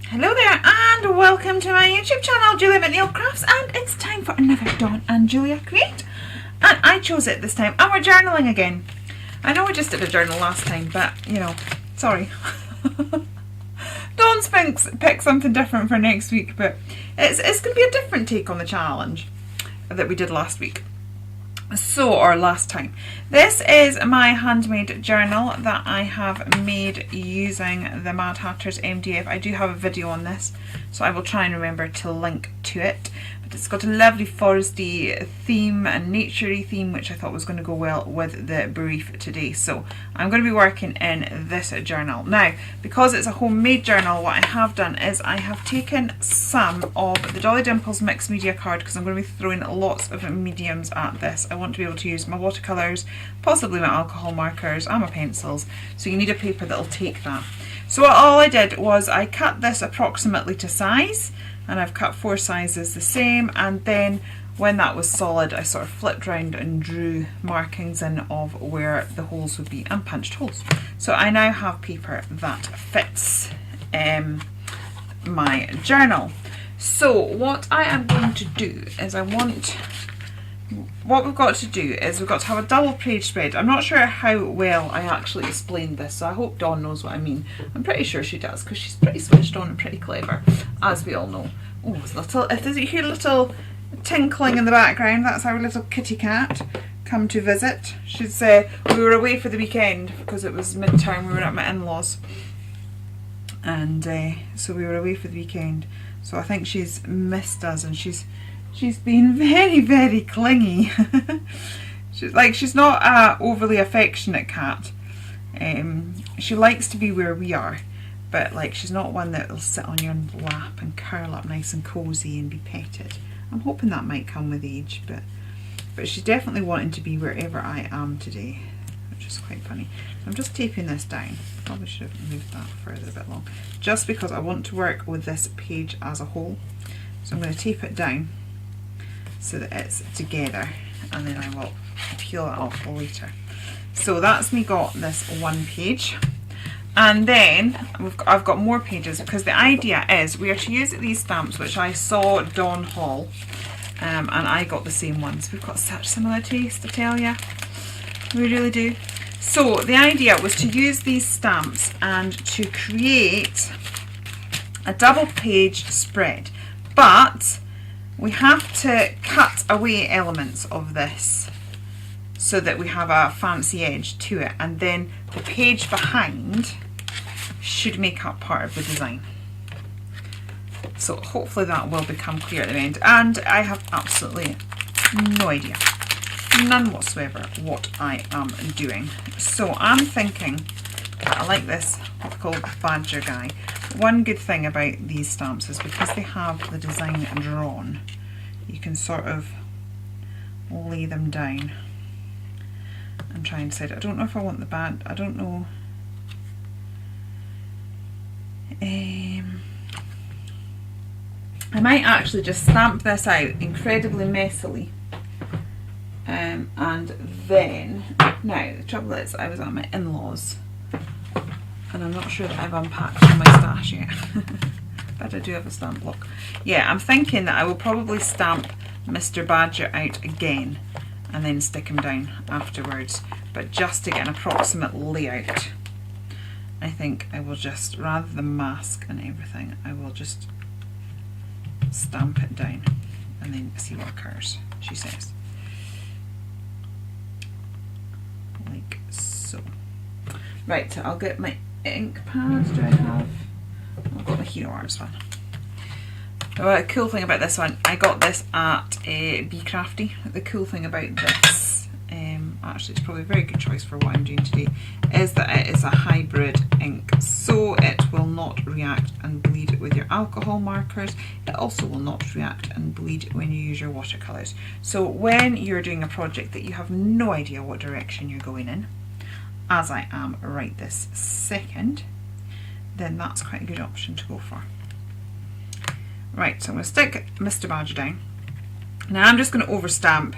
Hello there and welcome to my YouTube channel, Julia McNeil Crafts, and it's time for another Dawn and Julia Create. And I chose it this time and we're journaling again. I know we just did a journal last time, but you know, sorry. Dawn's picked something different for next week, but it's going to be a different take on the challenge that we did last week. Or last time. This is my handmade journal that I have made using the Mad Hatter's MDF. I do have a video on this, so I will try and remember to link to it. But it's got a lovely foresty theme and naturey theme, which I thought was going to go well with the brief today. So I'm going to be working in this journal. Now, because it's a homemade journal, what I have done is I have taken some of the Dolly Dimples mixed media card, because I'm going to be throwing lots of mediums at this. I want to be able to use my watercolours, possibly my alcohol markers and my pencils, so you need a paper that will take that. So all I did was I cut this approximately to size, and I've cut 4 sizes the same, and then when that was solid I sort of flipped round and drew markings in of where the holes would be and punched holes. So I now have paper that fits my journal. So what I am going to do is what we've got to do is we've got to have a double page spread. I'm not sure how well I actually explained this, so I hope Dawn knows what I mean. I'm pretty sure she does, because she's pretty switched on and pretty clever, as we all know. Oh, if you hear a little tinkling in the background, that's our little kitty cat come to visit. We were away for the weekend because it was midterm. We were at my in-laws, and so we were away for the weekend. So I think she's missed us, and she's been very, very clingy. she's not a overly affectionate cat. She likes to be where we are, but she's not one that will sit on your lap and curl up nice and cozy and be petted. I'm hoping that might come with age, but she's definitely wanting to be wherever I am today, which is quite funny. I'm just taping this down. Probably should have moved that further a bit long, just because I want to work with this page as a whole. So I'm going to tape it down so that it's together, and then I will peel it off later. So that's me got this one page, and then I've got more pages, because the idea is we are to use these stamps which I saw Dawn haul, and I got the same ones. We've got such similar taste, I tell ya, we really do. So the idea was to use these stamps and to create a double page spread, but we have to cut away elements of this so that we have a fancy edge to it, and then the page behind should make up part of the design. So hopefully that will become clear at the end, and I have absolutely no idea, none whatsoever, what I am doing. So I'm thinking, I like this called Badger guy. One good thing about these stamps is because they have the design drawn, you can sort of lay them down and try and decide. I don't know if I want the bad, I don't know. I might actually just stamp this out incredibly messily, and then, now the trouble is I was at my in-laws and I'm not sure that I've unpacked all my stash yet. But I do have a stamp block. Yeah, I'm thinking that I will probably stamp Mr. Badger out again and then stick him down afterwards, but just to get an approximate layout, I think I will just, rather than mask and everything, I will just stamp it down and then see what occurs, she says. Like so. Right, so I'll get my ink pads. Do I have? I've got the Hero Arts one. Well, a cool thing about this one, I got this at Be Crafty. The cool thing about this, actually it's probably a very good choice for what I'm doing today, is that it is a hybrid ink. So it will not react and bleed with your alcohol markers. It also will not react and bleed when you use your watercolours. So when you're doing a project that you have no idea what direction you're going in, as I am right this second, then that's quite a good option to go for. Right, so I'm going to stick Mr. Badger down. Now I'm just going to overstamp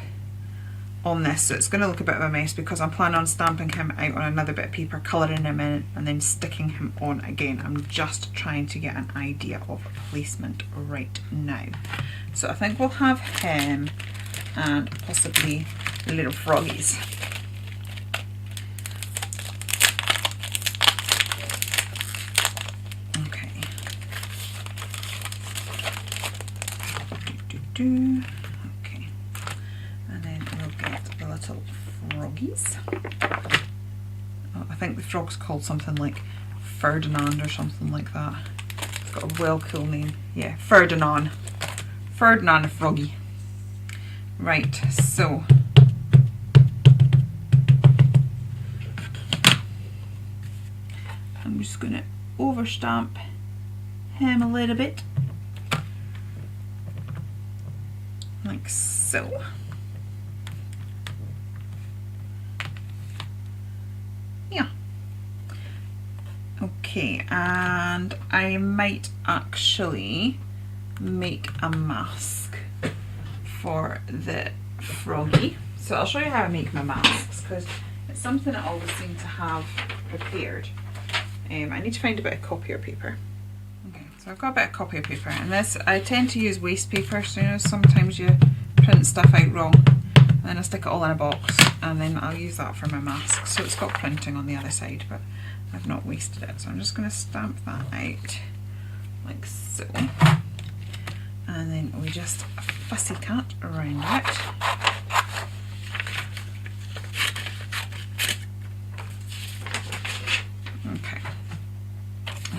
on this, so it's going to look a bit of a mess because I'm planning on stamping him out on another bit of paper, colouring him in and then sticking him on again. I'm just trying to get an idea of placement right now. So I think we'll have him and possibly the little froggies. Okay. Okay. And then we'll get the little froggies. Oh, I think the frog's called something like Ferdinand or something like that. It's got a well cool name. Yeah, Ferdinand. Ferdinand the froggy. Right, so I'm just going to overstamp him a little bit. Like so. Yeah. Okay, and I might actually make a mask for the froggy. So I'll show you how I make my masks because it's something I always seem to have prepared. I need to find a bit of copier paper. Okay, so I've got a bit of copier paper, and this, I tend to use waste paper, so you know sometimes you print stuff out wrong, and then I stick it all in a box, and then I'll use that for my mask. So it's got printing on the other side, but I've not wasted it. So I'm just going to stamp that out like so. And then we just fussy cut around it. Okay.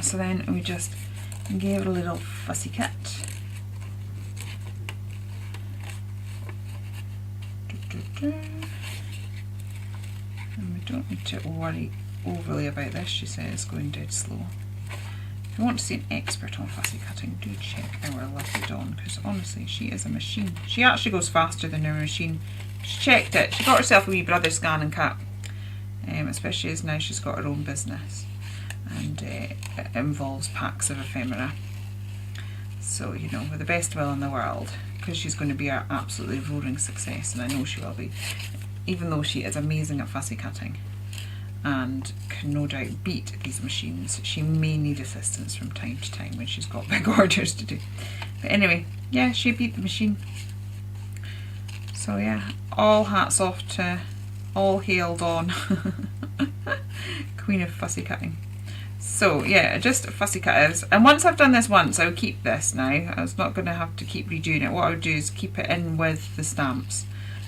So then we just give it a little fussy cut. And we don't need to worry overly about this. She says it's going dead slow. If you want to see an expert on fussy cutting, do check our lovely Dawn, because honestly, she is a machine. She actually goes faster than our machine. She checked it. She got herself a wee brother scan and cut, especially as now she's got her own business, and it involves packs of ephemera. So, you know, with the best will in the world, because she's going to be an absolutely roaring success, and I know she will be, even though she is amazing at fussy cutting and can no doubt beat these machines. She may need assistance from time to time when she's got big orders to do. But anyway, yeah, she beat the machine. So yeah, all hats off to all hail Dawn, Queen of fussy cutting. So yeah, just fussy cutters. And once I've done this once, I'll keep this now. I was not going to have to keep redoing it. What I would do is keep it in with the stamps.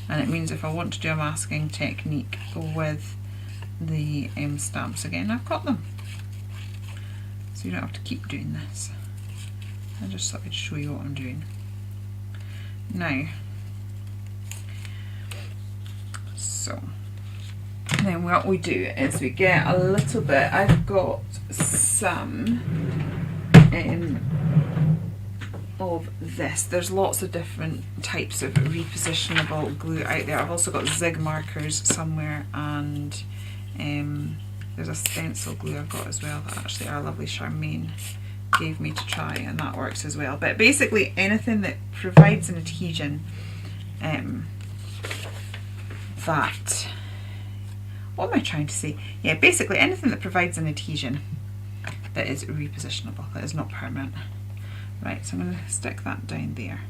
And it means if I want to do a masking technique with the stamps again, I've got them. So you don't have to keep doing this. I just thought I'd show you what I'm doing. Now, so then what we do is we get a little bit, I've got some of this. There's lots of different types of repositionable glue out there. I've also got zig markers somewhere, and there's a stencil glue I've got as well that actually our lovely Charmaine gave me to try, and that works as well. But basically anything that provides an adhesion that, what am I trying to say? Yeah, basically anything that provides an adhesion that is repositionable, that is not permanent. Right, so I'm going to stick that down there,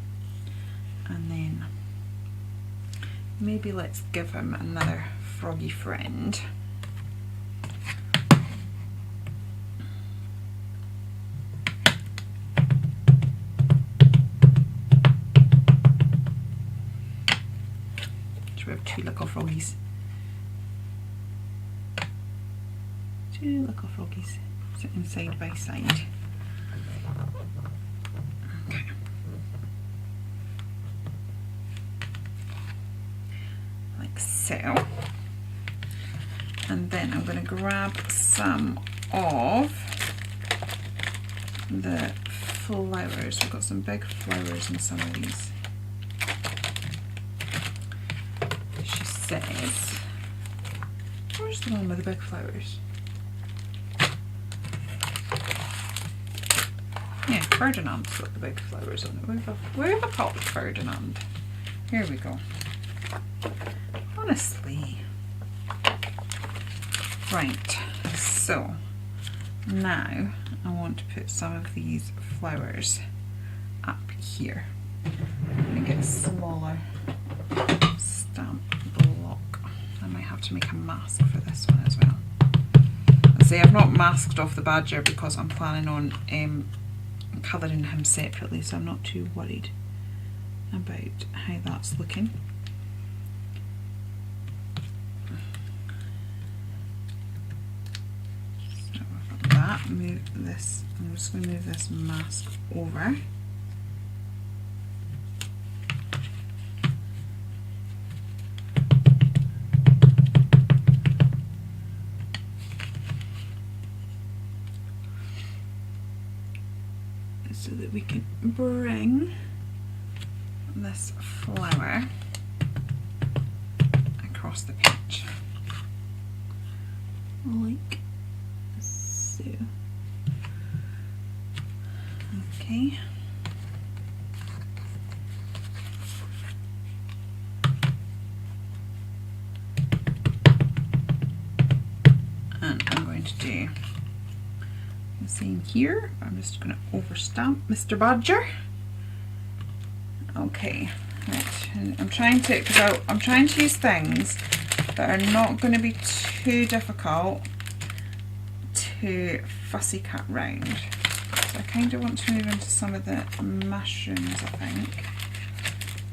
and then maybe let's give him another froggy friend. Should we have two little froggies? Two little froggies sitting side by side. Okay. Like so. And then I'm going to grab some of the flowers. We've got some big flowers in some of these. She says, where's the one with the big flowers? Yeah, Ferdinand's got the big flowers on it. Where have I popped Ferdinand? Here we go. Honestly. Right, so now I want to put some of these flowers up here. I'm going to get a smaller stamp block. I might have to make a mask for this one as well. See, I've not masked off the badger because I'm planning on colouring him separately, so I'm not too worried about how that's looking. So I've got that, move this, I'm just going to move this mask over. So that we can bring this flower across the page, like so. Okay. And I'm going to do the same here. I'm just going to overstamp Mr. Badger. Okay, right. And I'm trying to, because I'm trying to use things that are not going to be too difficult to fussy cut round. So I kind of want to move into some of the mushrooms, I think.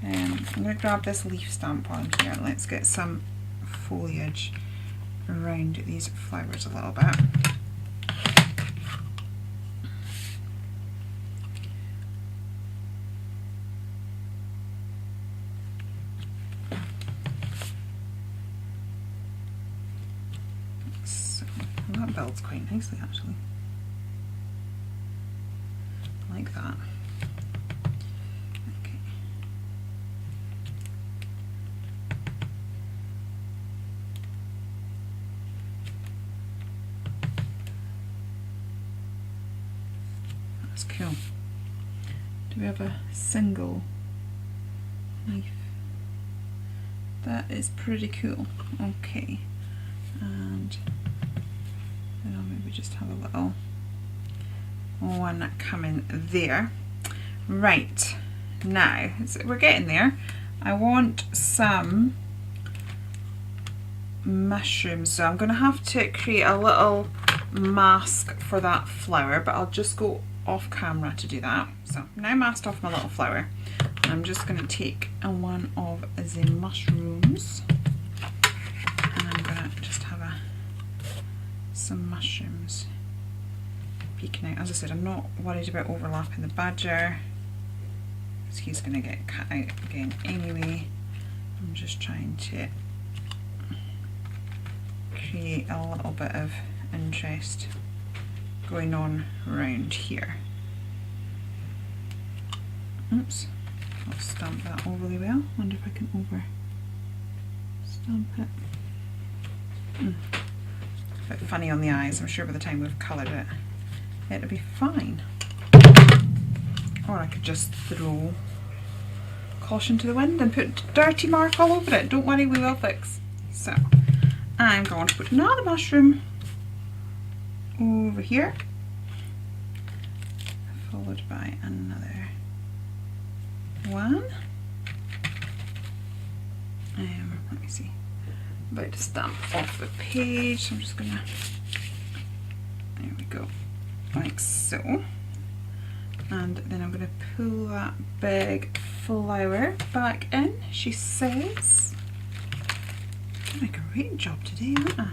I'm going to grab this leaf stamp on here and let's get some foliage around these flowers a little bit. So that builds quite nicely actually. I like that. Okay. That's cool. Do we have a single leaf? That is pretty cool. Okay. And then I'll maybe just have a little one coming there. Right, now we're getting there. I want some mushrooms, so I'm going to have to create a little mask for that flower, but I'll just go off camera to do that. So now masked off my little flower, I'm just going to take one of the mushrooms and I'm going to just have some mushrooms peeking out. As I said, I'm not worried about overlapping the badger because he's going to get cut out again anyway. I'm just trying to create a little bit of interest going on around here. Oops, I'll stamp that overly well. Wonder if I can over stamp it. A bit funny on the eyes. I'm sure by the time we've coloured it, it'll be fine. Or I could just throw caution to the wind and put dirty mark all over it. Don't worry, we will fix. So I'm going to put another mushroom over here, followed by another one. Let me see. I'm about to stamp off the page, so I'm just gonna, there we go, like so. And then I'm gonna pull that big flower back in, she says. Doing a great job today, aren't I?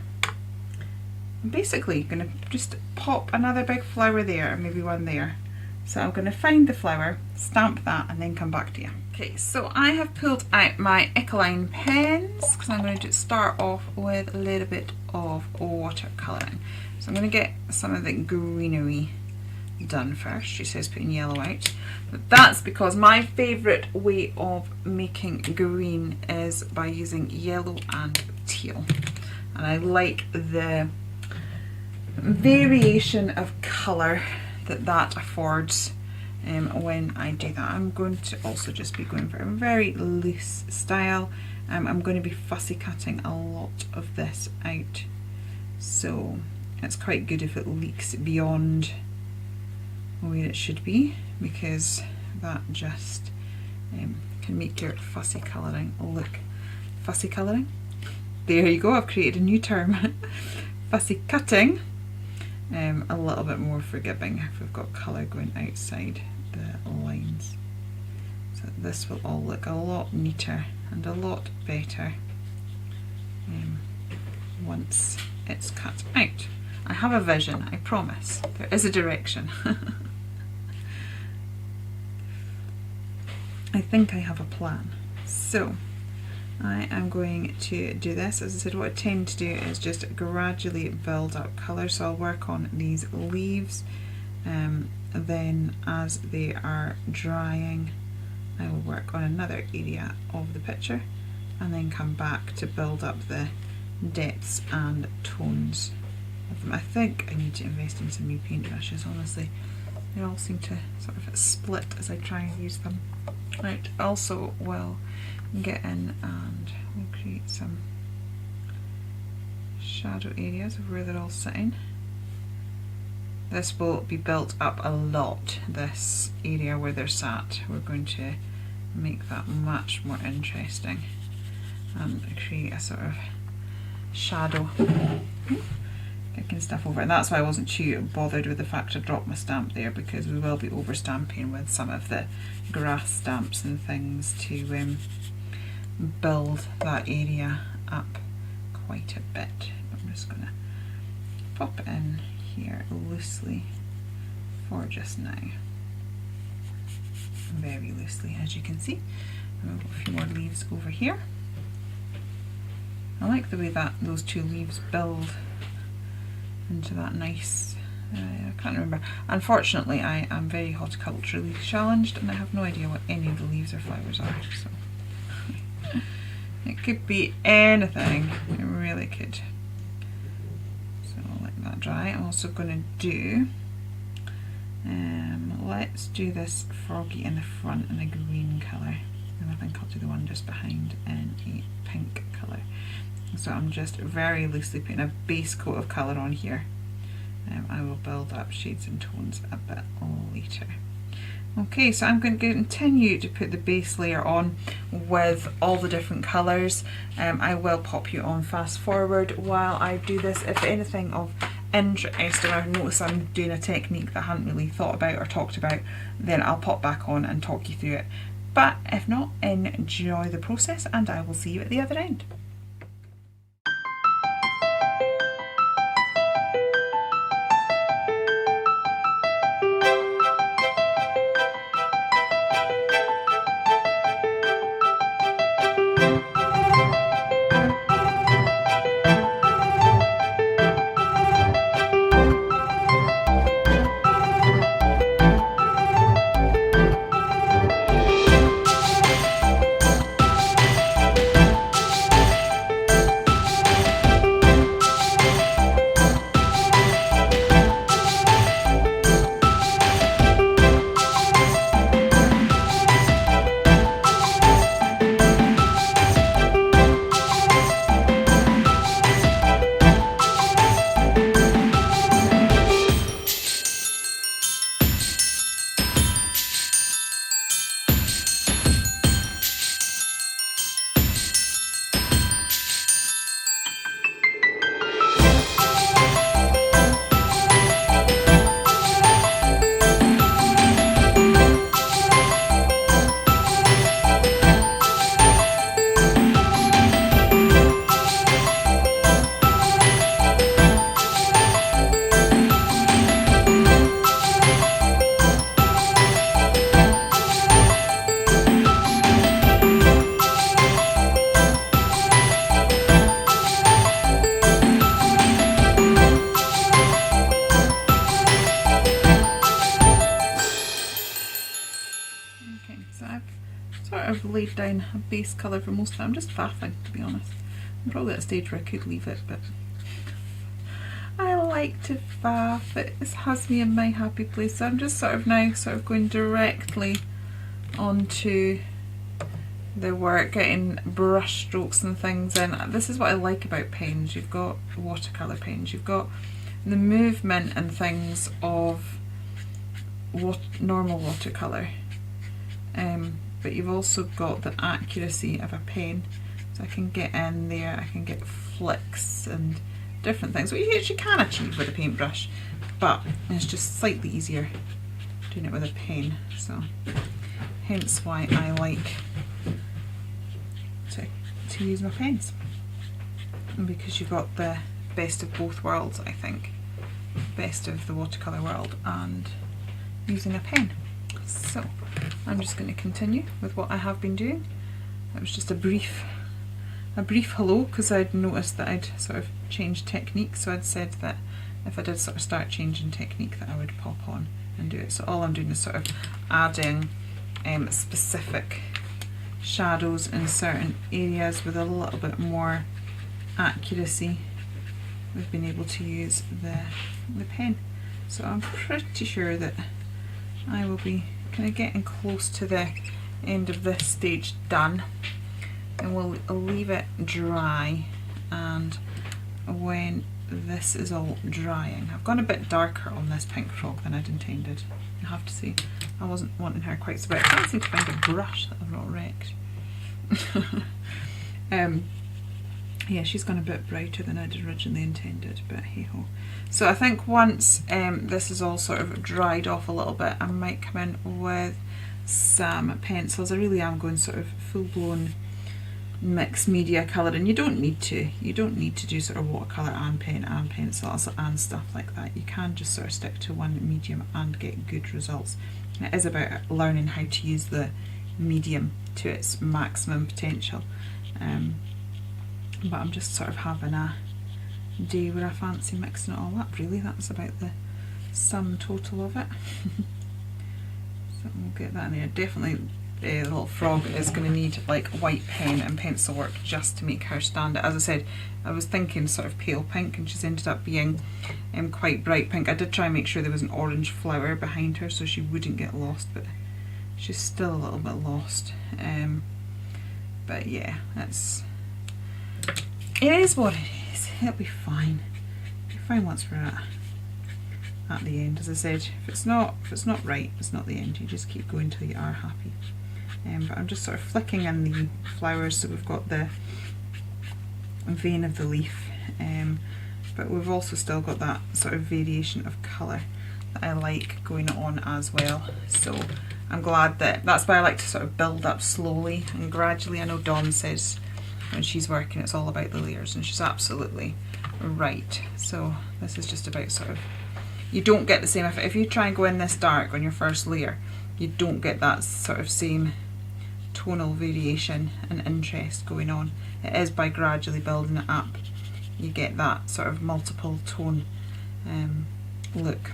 I'm basically going to just pop another big flower there, maybe one there. So I'm going to find the flower, stamp that, and then come back to you. Okay, so I have pulled out my Ecoline pens because I'm going to start off with a little bit of watercolouring. So I'm going to get some of the greenery done first. She says putting yellow out, but that's because my favourite way of making green is by using yellow and teal, and I like the variation of colour that affords when I do that. I'm going to also just be going for a very loose style, I'm going to be fussy cutting a lot of this out, so it's quite good if it leaks beyond where it should be, because that just can make your fussy colouring look fussy colouring. There you go, I've created a new term. Fussy cutting. A little bit more forgiving if we've got colour going outside the lines. So this will all look a lot neater and a lot better once it's cut out. I have a vision, I promise. There is a direction. I think I have a plan. So I am going to do this. As I said, what I tend to do is just gradually build up colour. So I'll work on these leaves, then as they are drying I will work on another area of the picture and then come back to build up the depths and tones of them. I think I need to invest in some new paintbrushes, honestly. They all seem to sort of split as I try and use them. Right, also we'll get in and we'll create some shadow areas of where they're all sitting. This will be built up a lot, this area where they're sat. We're going to make that much more interesting and create a sort of shadow picking stuff over, and that's why I wasn't too bothered with the fact I dropped my stamp there, because we will be over stamping with some of the grass stamps and things to build that area up quite a bit. I'm just going to pop it in here loosely for just now, very loosely as you can see. And we've got a few more leaves over here. I like the way that those two leaves build into that nice, I can't remember. Unfortunately, I am very horticulturally challenged and I have no idea what any of the leaves or flowers are, so it could be anything, it really could. So I'll let that dry. I'm also going to do, let's do this froggy in the front in a green colour, and I think I'll do the one just behind in a pink colour. So I'm just very loosely putting a base coat of colour on here. I will build up shades and tones a bit later. Okay, so I'm going to continue to put the base layer on with all the different colours. I will pop you on fast forward while I do this. If anything of interest, and I've noticed I'm doing a technique that I hadn't really thought about or talked about, then I'll pop back on and talk you through it. But if not, enjoy the process and I will see you at the other end. Laid down a base colour for most of it. I'm just faffing, to be honest. I'm probably at a stage where I could leave it, but I like to faff. It has me in my happy place. So I'm just now going directly onto the work, getting brush strokes and things in. This is what I like about pens. You've got watercolour pens, you've got the movement and things of normal watercolour, but you've also got the accuracy of a pen. So I can get in there, I can get flicks and different things, which you can achieve with a paintbrush, but it's just slightly easier doing it with a pen. So hence why I like to use my pens, and because you've got the best of both worlds, I think, best of the watercolour world and using a pen. So I'm just going to continue with what I have been doing. That was just a brief hello, because I'd noticed that I'd sort of changed technique, so I'd said that if I did sort of start changing technique that I would pop on and do it. So all I'm doing is sort of adding specific shadows in certain areas with a little bit more accuracy. We've been able to use the pen. So I'm pretty sure that I will be kind of getting close to the end of this stage done, and we'll leave it dry. And when this is all drying, I've gone a bit darker on this pink frog than I'd intended. I have to say, I wasn't wanting her quite so bright. I can't seem to find a brush that I've not wrecked. Yeah, she's gone a bit brighter than I'd originally intended, but hey ho. So I think once this is all sort of dried off a little bit, I might come in with some pencils. I really am going sort of full-blown mixed media colour, and you don't need to do sort of watercolour and pen and pencils and stuff like that. You can just sort of stick to one medium and get good results. And it is about learning how to use the medium to its maximum potential. But I'm just sort of having a day where I fancy mixing it all up, really. That's about the sum total of it. So we'll get that in there. Definitely the little frog is going to need like white pen and pencil work just to make her stand out. As I said, I was thinking sort of pale pink, and she's ended up being quite bright pink. I did try and make sure there was an orange flower behind her so she wouldn't get lost, but she's still a little bit lost. But yeah, it is what it is. It'll be fine. It'll be fine once we're at the end. As I said, if it's not right, it's not the end. You just keep going till you are happy. But I'm just sort of flicking in the flowers, so we've got the vein of the leaf, but we've also still got that sort of variation of colour that I like going on as well. So I'm glad that's why I like to sort of build up slowly and gradually. I know Dawn says when she's working it's all about the layers, and she's absolutely right. So this is just about sort of, you don't get the same effect if you try and go in this dark on your first layer. You don't get that sort of same tonal variation and interest going on. It is by gradually building it up you get that sort of multiple tone look.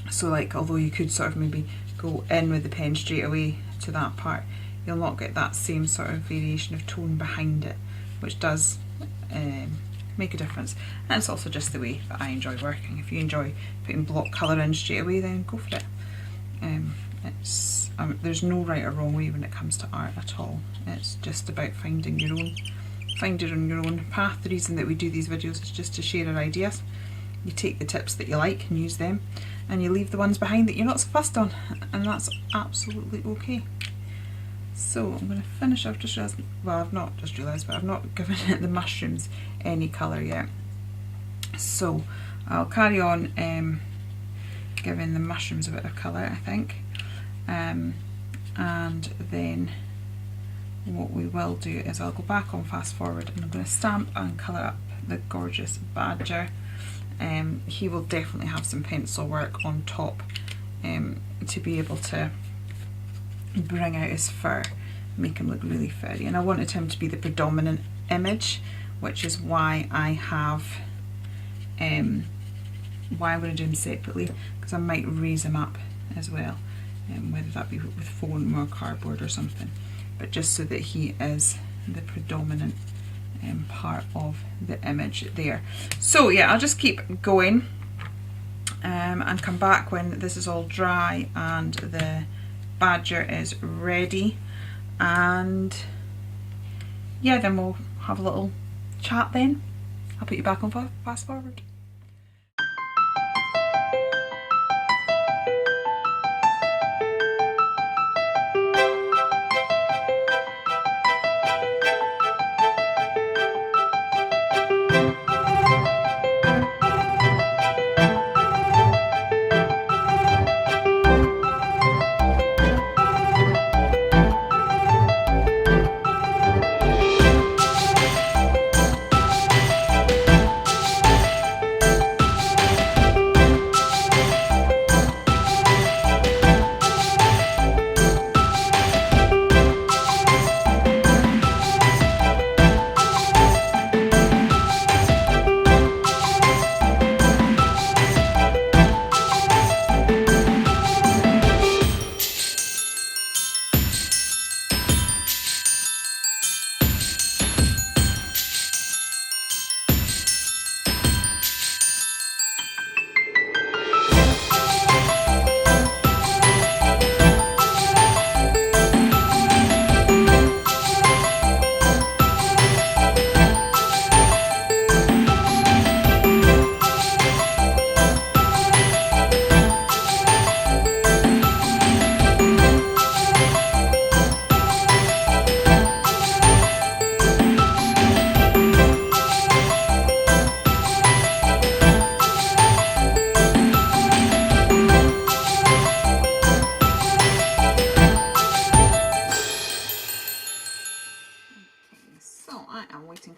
So like, although you could sort of maybe go in with the pen straight away to that part, you'll not get that same sort of variation of tone behind it, which does make a difference. And it's also just the way that I enjoy working. If you enjoy putting block colour in straight away, then go for it. There's no right or wrong way when it comes to art at all. It's just about finding your own path. The reason that we do these videos is just to share our ideas. You take the tips that you like and use them, and you leave the ones behind that you're not so fussed on, and that's absolutely okay. So I'm going to finish. I've just realised, well, I've not just realised, but I've not given it the mushrooms any colour yet. So I'll carry on giving the mushrooms a bit of colour, I think. And then what we will do is I'll go back on fast forward, and I'm going to stamp and colour up the gorgeous badger. He will definitely have some pencil work on top to be able to bring out his fur, make him look really furry. And I wanted him to be the predominant image, which is why I have why I'm going to do him separately, because I might raise him up as well, whether that be with foam or cardboard or something, but just so that he is the predominant part of the image there. So yeah, I'll just keep going and come back when this is all dry and the badger is ready, and yeah, then we'll have a little chat then. I'll put you back on fast forward.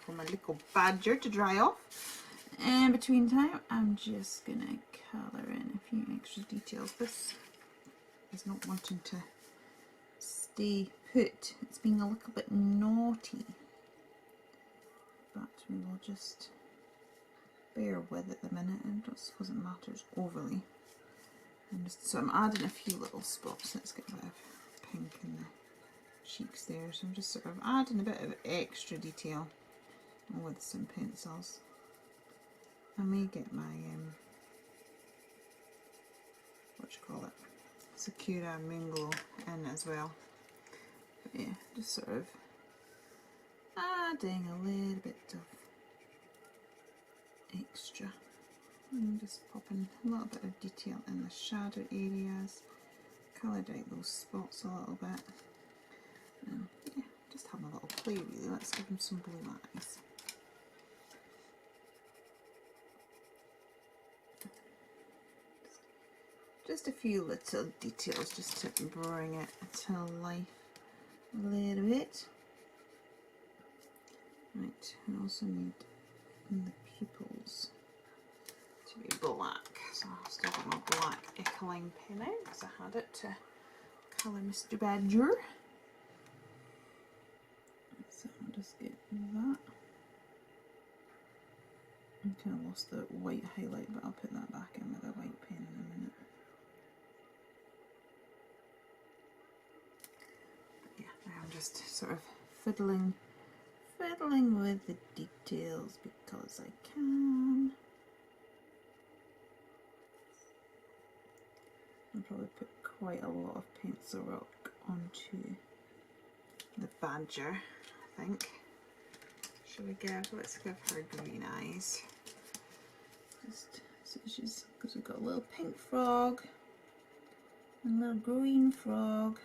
For my little badger to dry off, and between time I'm just gonna colour in a few extra details. This is not wanting to stay put, it's being a little bit naughty, but we will just bear with it the minute. I don't suppose it matters overly. So I'm adding a few little spots. Let's get a bit of pink in the cheeks there, so I'm just sort of adding a bit of extra detail with some pencils. I may get my Sakura Moonglow in as well. But yeah, just sort of adding a little bit of extra and just popping a little bit of detail in the shadow areas, coloured out those spots a little bit, and yeah, just having a little play really. Let's give them some blue eyes. Just a few little details just to bring it to life a little bit. Right, I also need the pupils to be black, so I've still got my black Ecoline pen out because I had it to colour Mr. Badger. So I'll just get that. I kind of lost the white highlight, but I'll put that back in with a white pen in a minute. I'm just sort of fiddling with the details because I can. I'll probably put quite a lot of pencil rock onto the badger, I think. Let's give her green eyes. Just so she's, because we've got a little pink frog and a little green frog.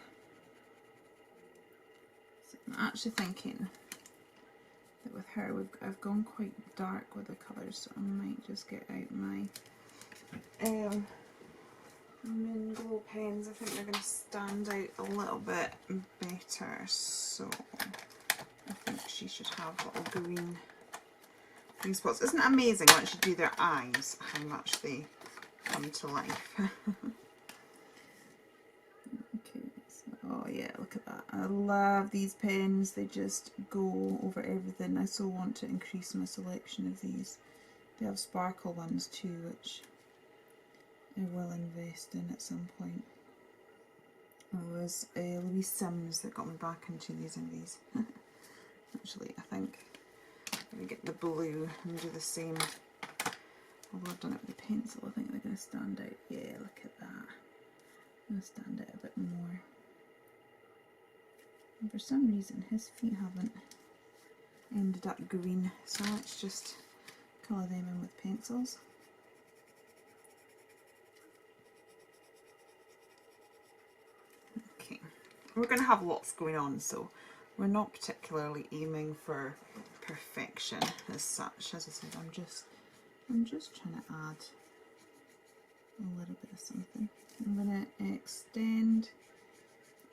I'm actually thinking that with her, I've gone quite dark with the colours, so I might just get out my Moonglow pens. I think they're going to stand out a little bit better, so I think she should have little green spots. Isn't it amazing once you do their eyes, how much they come to life? Oh yeah, look at that. I love these pens. They just go over everything. I so want to increase my selection of these. They have sparkle ones too, which I will invest in at some point. It was Louise Sims that got me back into using these. Actually, I think I'm going to get the blue and do the same. Although I've done it with the pencil, I think they're going to stand out. Yeah, look at that. I'm going to stand out a bit more. And for some reason his feet haven't ended up green, so let's just colour them in with pencils. Okay, we're going to have lots going on, so we're not particularly aiming for perfection as such. As I said, I'm just trying to add a little bit of something. I'm going to extend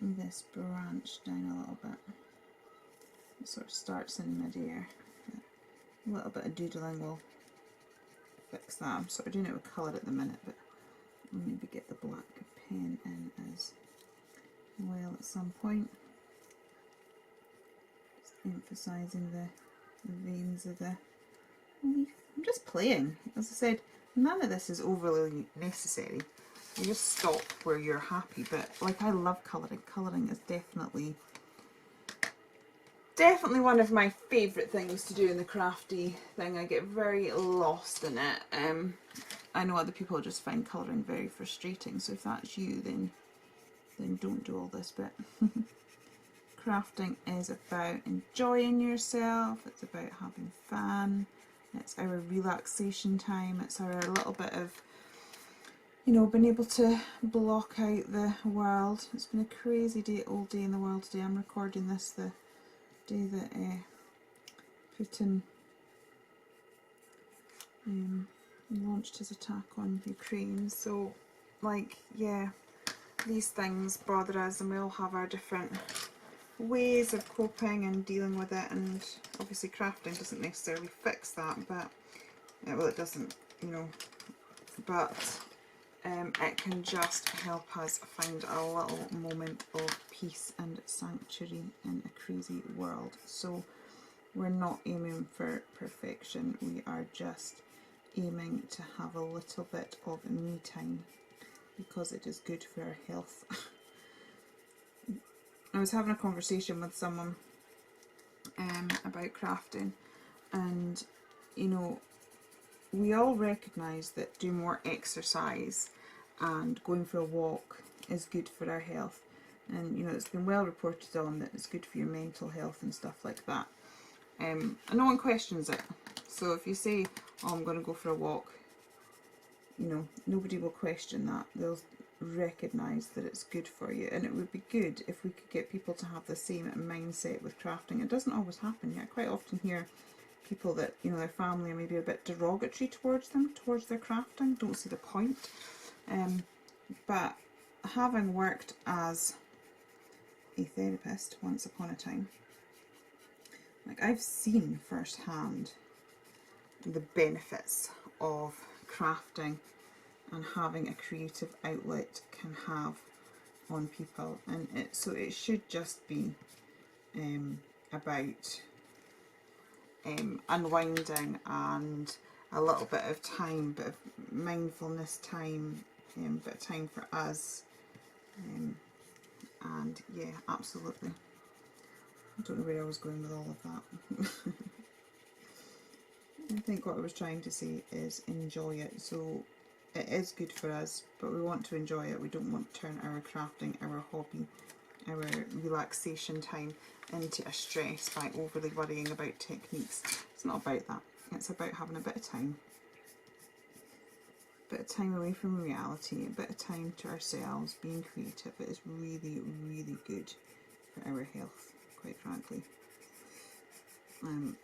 this branch down a little bit. It sort of starts in mid-air. A little bit of doodling will fix that. I'm sort of doing it with colour at the minute, but I'll maybe get the black pen in as well at some point. Just emphasising the veins of the leaf. I'm just playing. As I said, none of this is overly necessary. You just stop where you're happy, but like, I love colouring. Colouring is definitely one of my favourite things to do in the crafty thing. I get very lost in it. I know other people just find colouring very frustrating, so if that's you, then don't do all this bit. Crafting is about enjoying yourself, it's about having fun, it's our relaxation time, it's our little bit of, you know, being able to block out the world. It's been a crazy old day in the world today. I'm recording this the day that Putin launched his attack on Ukraine. So, like, yeah, these things bother us, and we all have our different ways of coping and dealing with it, and obviously crafting doesn't necessarily fix that, but well, it doesn't, you know, but it can just help us find a little moment of peace and sanctuary in a crazy world. So we're not aiming for perfection, we are just aiming to have a little bit of me time because it is good for our health. I was having a conversation with someone about crafting, and you know, we all recognise that doing more exercise and going for a walk is good for our health, and you know, it's been well reported on that it's good for your mental health and stuff like that, and no one questions it. So if you say, oh, I'm going to go for a walk, you know, nobody will question that. They'll recognise that it's good for you, and it would be good if we could get people to have the same mindset with crafting. It doesn't always happen. I quite often hear people that, you know, their family are maybe a bit derogatory towards them, towards their crafting, don't see the point. But having worked as a therapist once upon a time, like, I've seen firsthand the benefits of crafting and having a creative outlet can have on people, and so it should just be about unwinding and a little bit of time, bit of mindfulness time, bit of time for us, and yeah, absolutely. I don't know where I was going with all of that. I think what I was trying to say is enjoy it. So it is good for us, but we want to enjoy it. We don't want to turn our crafting, our hobby, our relaxation time into a stress by overly worrying about techniques. It's not about that. It's about having a bit of time. A bit of time away from reality, a bit of time to ourselves, being creative. It is really, really good for our health, quite frankly.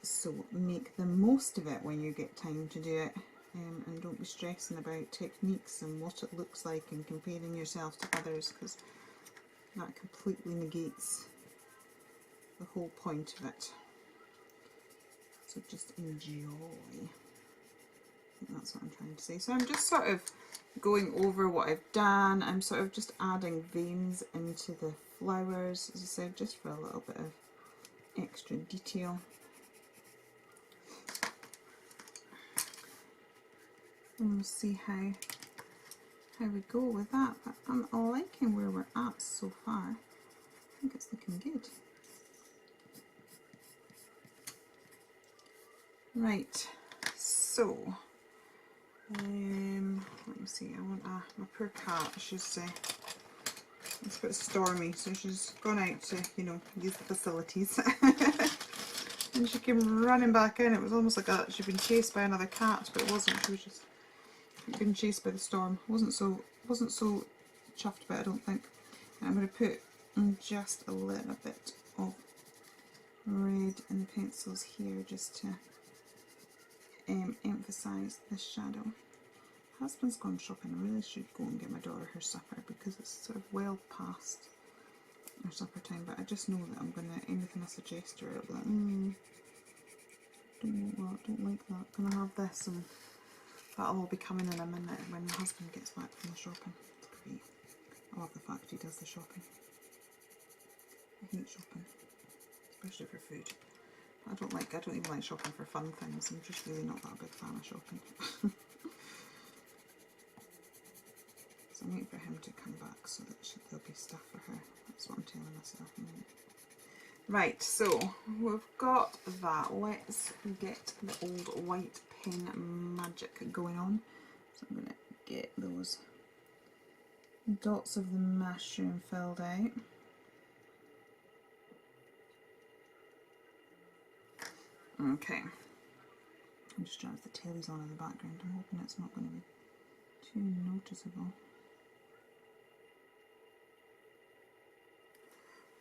So make the most of it when you get time to do it, and don't be stressing about techniques and what it looks like and comparing yourself to others, because that completely negates the whole point of it. So just enjoy. I think that's what I'm trying to say. So I'm just sort of going over what I've done. I'm sort of just adding veins into the flowers, as I said, just for a little bit of extra detail. And we'll see how we go with that. But I'm liking where we're at so far. I think it's looking good. Right, so let me see. I want my poor cat. She's It's a bit stormy, so she's gone out to, you know, use the facilities. And she came running back in. It was almost like that she'd been chased by another cat, but it wasn't. She was just being chased by the storm. Wasn't so chuffed about it, I don't think. And I'm going to put just a little bit of red in the pencils here, just to emphasise the shadow. Husband's gone shopping. I really should go and get my daughter her supper, because it's sort of well past her supper time, but I just know that I'm going to, anything I suggest to her, I'll be like, don't like that, can I have this? And that'll all be coming in a minute when my husband gets back from the shopping. It's great. I love the fact he does the shopping. I hate shopping, especially for food. I don't even like shopping for fun things. I'm just really not that big fan of shopping. So I'm waiting for him to come back so that there'll be stuff for her. That's what I'm telling myself. Right, so we've got that. Let's get the old white pen magic going on. So I'm going to get those dots of the mushroom filled out. Okay. I'm just trying to have the tailies on in the background. I'm hoping it's not going to be too noticeable.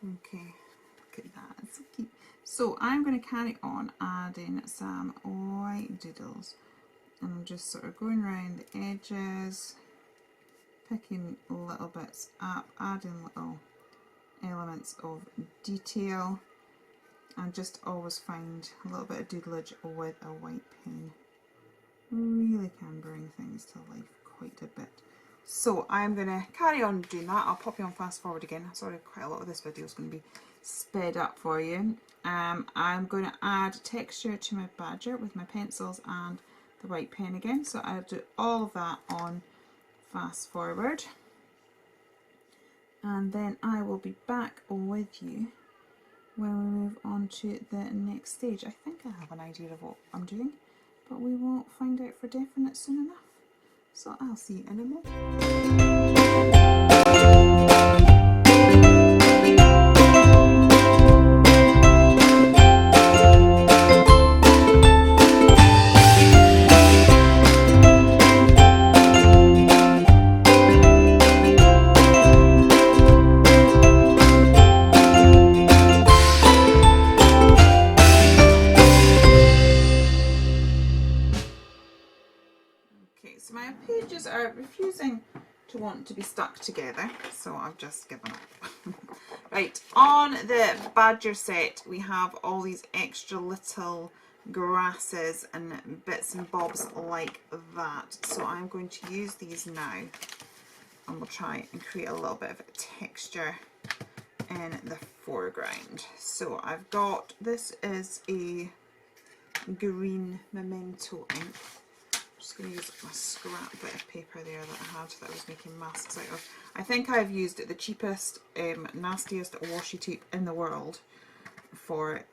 Okay, look at that, it's so cute. So I'm going to carry on adding some white doodles, and I'm just sort of going around the edges, picking little bits up, adding little elements of detail, and just always find a little bit of doodleage with a white pen. Really can bring things to life quite a bit. So I'm going to carry on doing that. I'll pop you on fast forward again. Sorry, quite a lot of this video is going to be sped up for you. I'm going to add texture to my badger with my pencils and the white pen again. So I'll do all of that on fast forward. And then I will be back with you when we move on to the next stage. I think I have an idea of what I'm doing, but we won't find out for definite soon enough. So I'll see you in a moment. So my pages are refusing to want to be stuck together, so I've just given up. Right, on the badger set we have all these extra little grasses and bits and bobs like that. So I'm going to use these now, and we'll try and create a little bit of a texture in the foreground. So I've got, this is a green memento ink. Just going to use my scrap bit of paper there that I had that I was making masks out of. I think I've used the cheapest, nastiest washi tape in the world for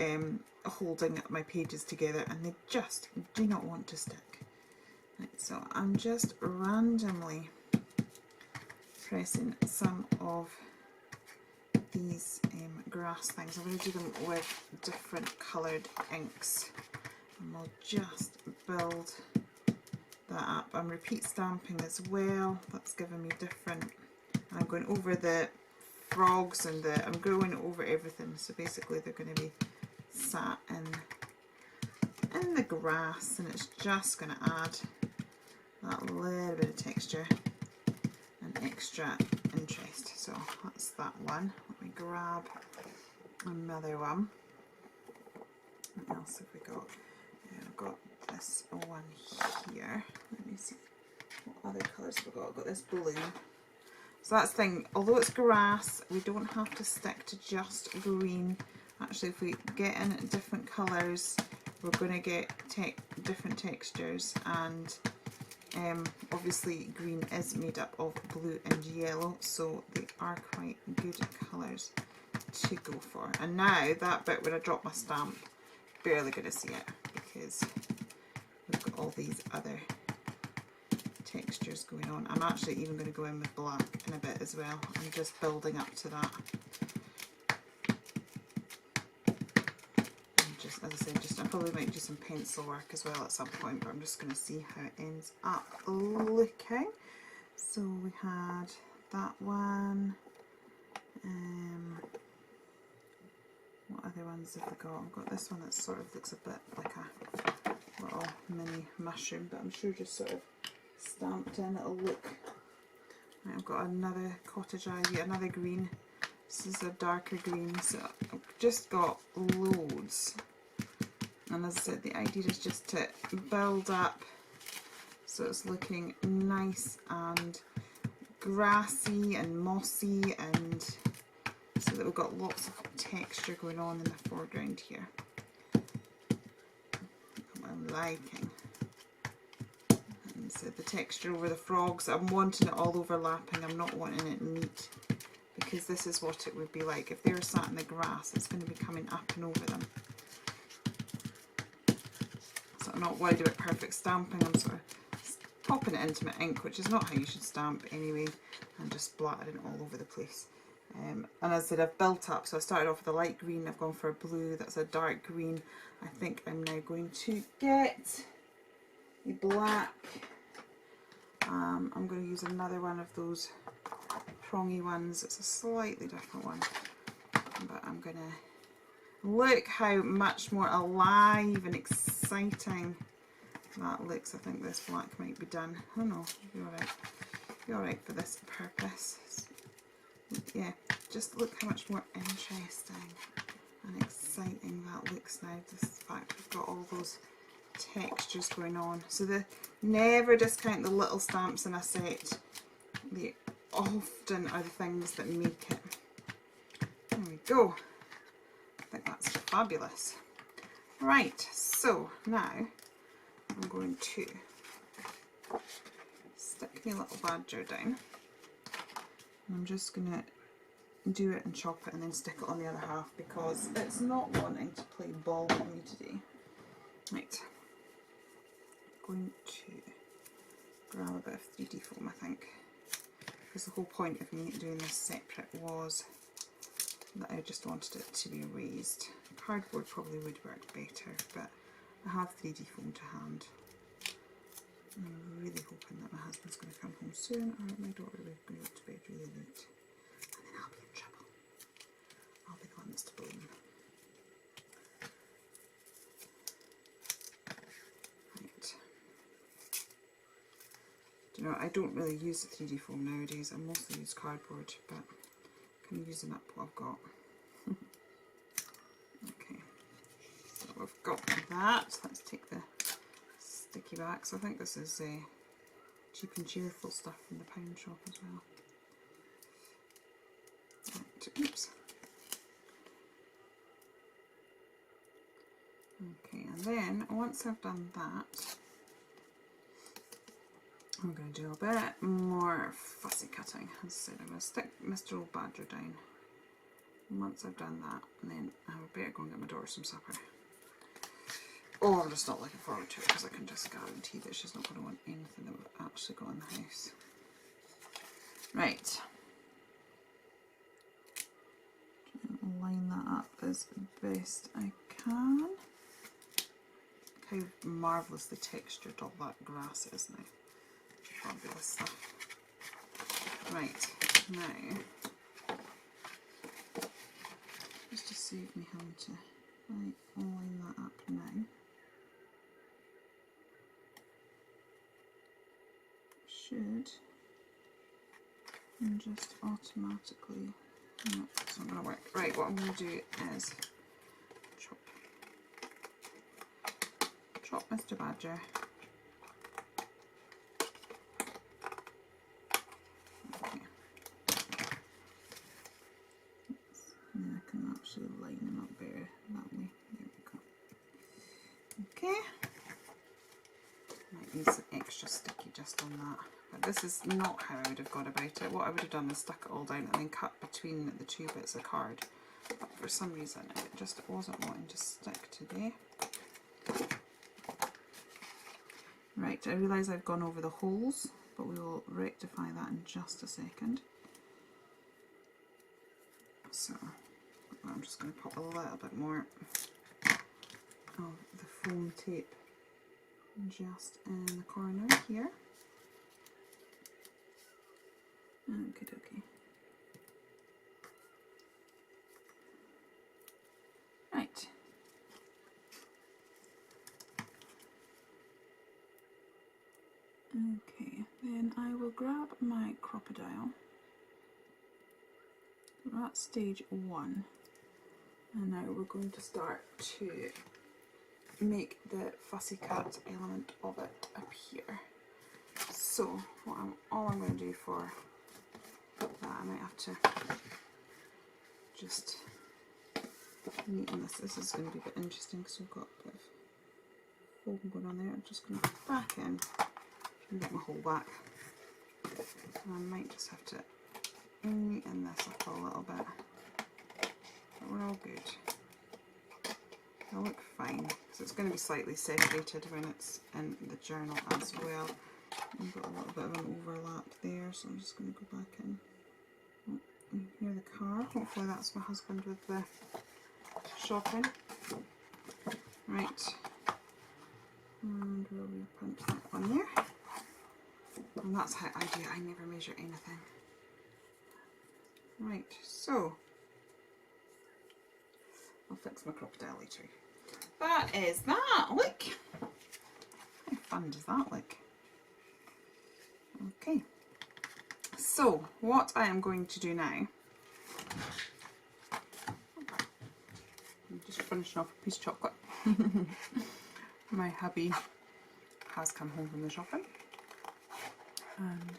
holding my pages together, and they just do not want to stick. Right, so I'm just randomly pressing some of these grass things. I'm going to do them with different coloured inks, and we'll just build that up. I'm repeat stamping as well. That's giving me different. I'm going over the frogs and I'm going over everything. So basically they're going to be sat in the grass, and it's just going to add that little bit of texture and extra interest. So that's that one. Let me grab another one. What else have we got? I've got this one here. Let me see what other colours we've got. I've got this blue. So that's the thing, although it's grass, we don't have to stick to just green. Actually, if we get in different colours, we're going to get different textures, and obviously green is made up of blue and yellow, so they are quite good colours to go for. And now that bit where I drop my stamp, barely going to see it because we've got all these other textures going on. I'm actually even going to go in with black in a bit as well. I'm just building up to that. And just, as I said, I probably might do some pencil work as well at some point, but I'm just going to see how it ends up looking. So we had that one. What other ones have we got? I've got this one that sort of looks a bit like a little mini mushroom, but I'm sure just sort of stamped in it'll look. Right, I've got another cottage ivy, another green. This is a darker green, so I've just got loads. And as I said, the idea is just to build up so it's looking nice and grassy and mossy, and so that we've got lots of texture going on in the foreground here. What I'm liking. And so the texture over the frogs, I'm wanting it all overlapping, I'm not wanting it neat, because this is what it would be like. If they were sat in the grass, it's going to be coming up and over them. So I'm not worried about perfect stamping, I'm sort of popping it into my ink, which is not how you should stamp anyway, and just splattering it all over the place. And as I said, I've built up, so I started off with a light green, I've gone for a blue, that's a dark green. I think I'm now going to get a black. I'm going to use another one of those prongy ones, it's a slightly different one, but I'm going to look how much more alive and exciting that looks. I think this black might be done. Oh no, you're alright. You're alright for this purpose. Yeah, just look how much more interesting and exciting that looks now. The fact we've got all those textures going on. So never discount the little stamps in a set. They often are the things that make it. There we go. I think that's fabulous. Right, so now I'm going to stick my little badger down. I'm just going to do it and chop it and then stick it on the other half because it's not wanting to play ball with me today. Right, I'm going to grab a bit of 3D foam, I think, because the whole point of me doing this separate was that I just wanted it to be raised. Cardboard probably would work better, but I have 3D foam to hand. I'm really hoping that my husband's going to come home soon, or my daughter will go to bed really late, and then I'll be in trouble. I'll be the one that's to blame. Right. Do you know, I don't really use the 3D foam nowadays. I mostly use cardboard, but I'm using up what I've got. Okay, so we've got that. Let's take the sticky back. So I think this is cheap and cheerful stuff from the pound shop as well. Right, oops. Okay, and then once I've done that, I'm going to do a bit more fussy cutting. As I said, I'm going to stick Mr. Old Badger down. And once I've done that, then I would better go and get my daughter some supper. Oh, I'm just not looking forward to it because I can just guarantee that she's not going to want anything that we've actually got in the house. Right. Try and line that up as best I can. Look how marvellously textured all that grass is now. Fabulous stuff. Right, now, just to save me having to line that up now. Should and just automatically. No, it's not going to work. Right, what I'm going to do is chop Mr. Badger. Okay. And I can actually line them up better that way. There we go. Okay. Might need some extra sticky just on that. But this is not how I would have gone about it. What I would have done is stuck it all down and then cut between the two bits of card. But for some reason it just wasn't wanting to stick today. Right, I realise I've gone over the holes, but we will rectify that in just a second. So I'm just going to pop a little bit more of the foam tape just in the corner here. Okay, okay. Right. Okay, then I will grab my crocodile. That's stage 1. And now we're going to start to make the fussy cut element of it up here. So all I'm going to do for that, I might have to just neaten this. This is going to be a bit interesting because we've got a bit of foam going on there. I'm just going to go back in and get my hole back. And I might just have to neaten this up a little bit. But we're all good. It'll look fine because it's going to be slightly separated when it's in the journal as well. I've got a little bit of an overlap there, so I'm just going to go back in. Oh, you hear the car. Hopefully that's my husband with the shopping. Right. And we'll repunch that one there. And that's how I do it. I never measure anything. Right, so I'll fix my crocodile later. That is that. Look! How fun does that look? Okay. So, what I am going to do now, I'm just finishing off a piece of chocolate. My hubby has come home from the shopping and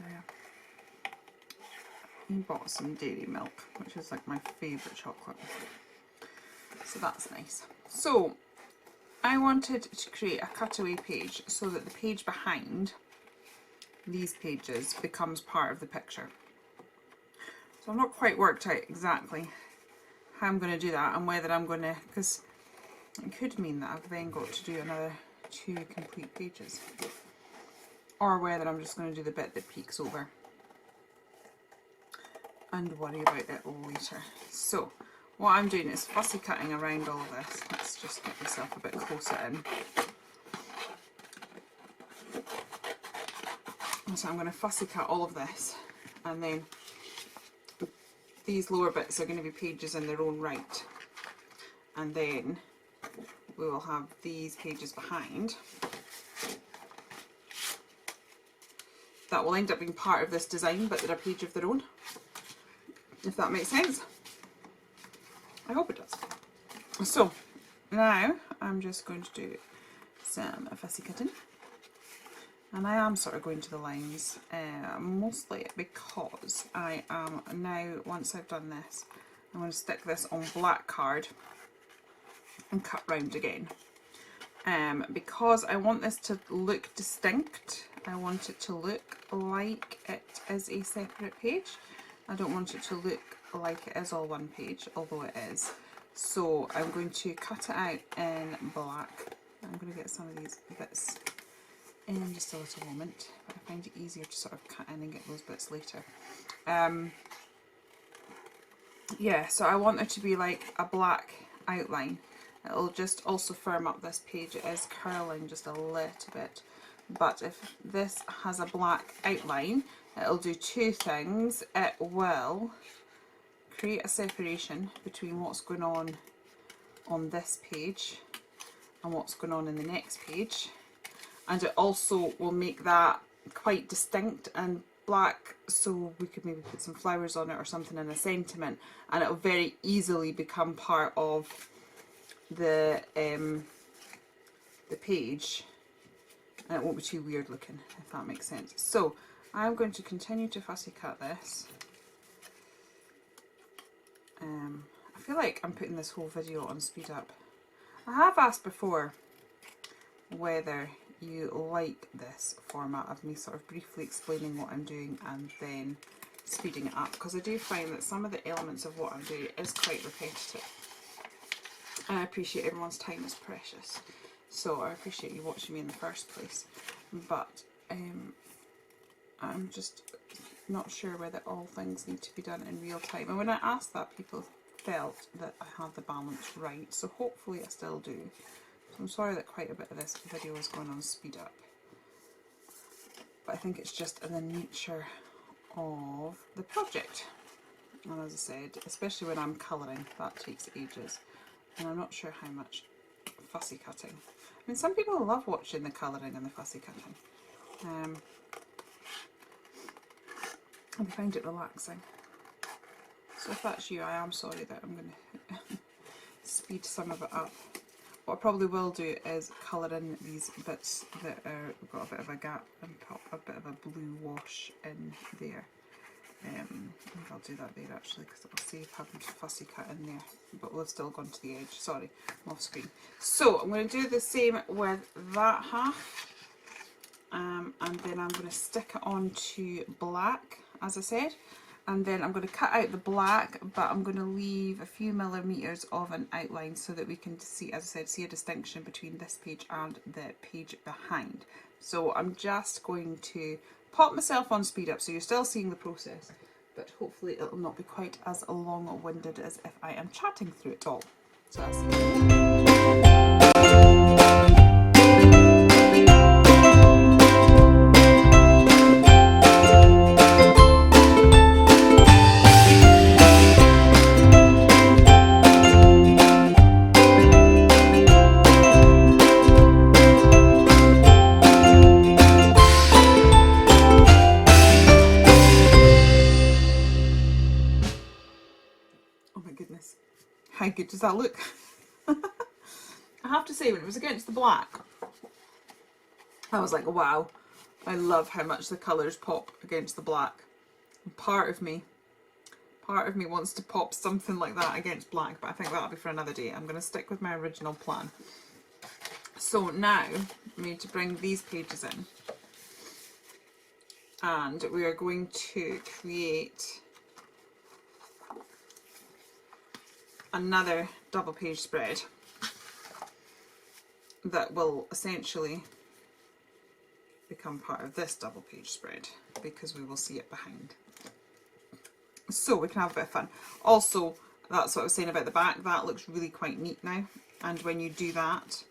he bought some dairy milk, which is like my favourite chocolate. So that's nice. So I wanted to create a cutaway page so that the page behind these pages becomes part of the picture. So I've not quite worked out exactly how I'm going to do that and whether I'm going to, because it could mean that I've then got to do another 2 complete pages, or whether I'm just going to do the bit that peeks over and worry about it later. So what I'm doing is fussy cutting around all of this. Let's just get myself a bit closer in. So I'm going to fussy cut all of this, and then these lower bits are going to be pages in their own right, and then we will have these pages behind that will end up being part of this design, but they're a page of their own, if that makes sense. I hope it does. So now I'm just going to do some fussy cutting, and I am sort of going to the lines mostly because I am now, once I've done this, I'm going to stick this on black card and cut round again. Because I want this to look distinct, I want it to look like it is a separate page. I don't want it to look like it is all one page, although it is. So I'm going to cut it out in black. I'm going to get some of these bits in just a little moment, but I find it easier to sort of cut in and get those bits later. Yeah, so I want it to be like a black outline. It'll just also firm up this page. It is curling just a little bit, but if this has a black outline, it'll do 2 things. It will create a separation between what's going on this page and what's going on in the next page, and it also will make that quite distinct and black, so we could maybe put some flowers on it or something in a sentiment, and it'll very easily become part of the page, and it won't be too weird looking, if that makes sense. So I'm going to continue to fussy cut this. I feel like I'm putting this whole video on speed up. I have asked before whether you like this format of me sort of briefly explaining what I'm doing and then speeding it up, because I do find that some of the elements of what I'm doing is quite repetitive. And I appreciate everyone's time is precious, so I appreciate you watching me in the first place, but I'm just not sure whether all things need to be done in real time. And when I ask that, people felt that I had the balance right, so hopefully I still do. So I'm sorry that quite a bit of this video is going on speed up, but I think it's just in the nature of the project. And as I said, especially when I'm colouring, that takes ages, and I'm not sure how much fussy cutting. I mean, some people love watching the colouring and the fussy cutting. And they find it relaxing. So if that's you, I am sorry that I'm going to speed some of it up. What I probably will do is colour in these bits that are got a bit of a gap and pop a bit of a blue wash in there. I think I'll do that there actually, because it'll save having to fussy cut in there, but we'll have still gone to the edge. Sorry, I'm off screen. So I'm going to do the same with that half, and then I'm going to stick it on to black, as I said, and then I'm going to cut out the black, but I'm going to leave a few millimetres of an outline so that we can see, as I said, see a distinction between this page and the page behind. So I'm just going to pop myself on speed up, so you're still seeing the process, but hopefully it'll not be quite as long-winded as if I am chatting through it all. So that's how good does that look? I have to say, when it was against the black, I was like, wow, I love how much the colours pop against the black. And part of me wants to pop something like that against black, but I think that'll be for another day. I'm going to stick with my original plan. So now I need to bring these pages in, and we are going to create another double page spread that will essentially become part of this double page spread, because we will see it behind. So we can have a bit of fun. Also, that's what I was saying about the back, that looks really quite neat now, and when you do that,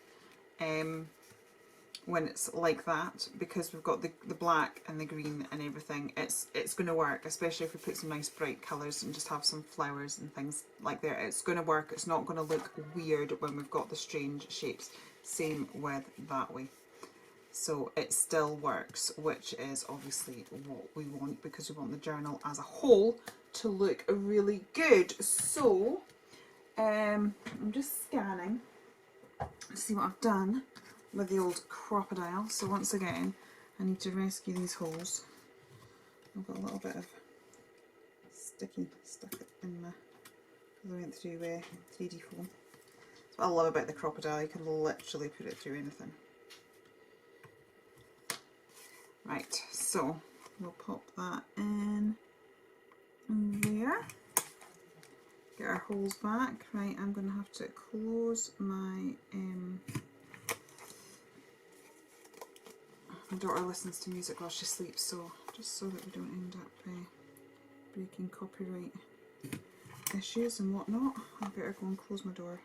when it's like that, because we've got the black and the green and everything, it's going to work, especially if we put some nice bright colours and just have some flowers and things like there. It's going to work. It's not going to look weird when we've got the strange shapes. Same with that way. So it still works, which is obviously what we want, because we want the journal as a whole to look really good. So I'm just scanning to see what I've done with the old crocodile. So once again, I need to rescue these holes. I've got a little bit of sticky stuff in my, because I went through 3D foam. That's what I love about the crocodile, you can literally put it through anything. Right, so we'll pop that in there. Get our holes back. Right, I'm going to have to close my my daughter listens to music while she sleeps, so just so that we don't end up breaking copyright issues and whatnot, I better go and close my door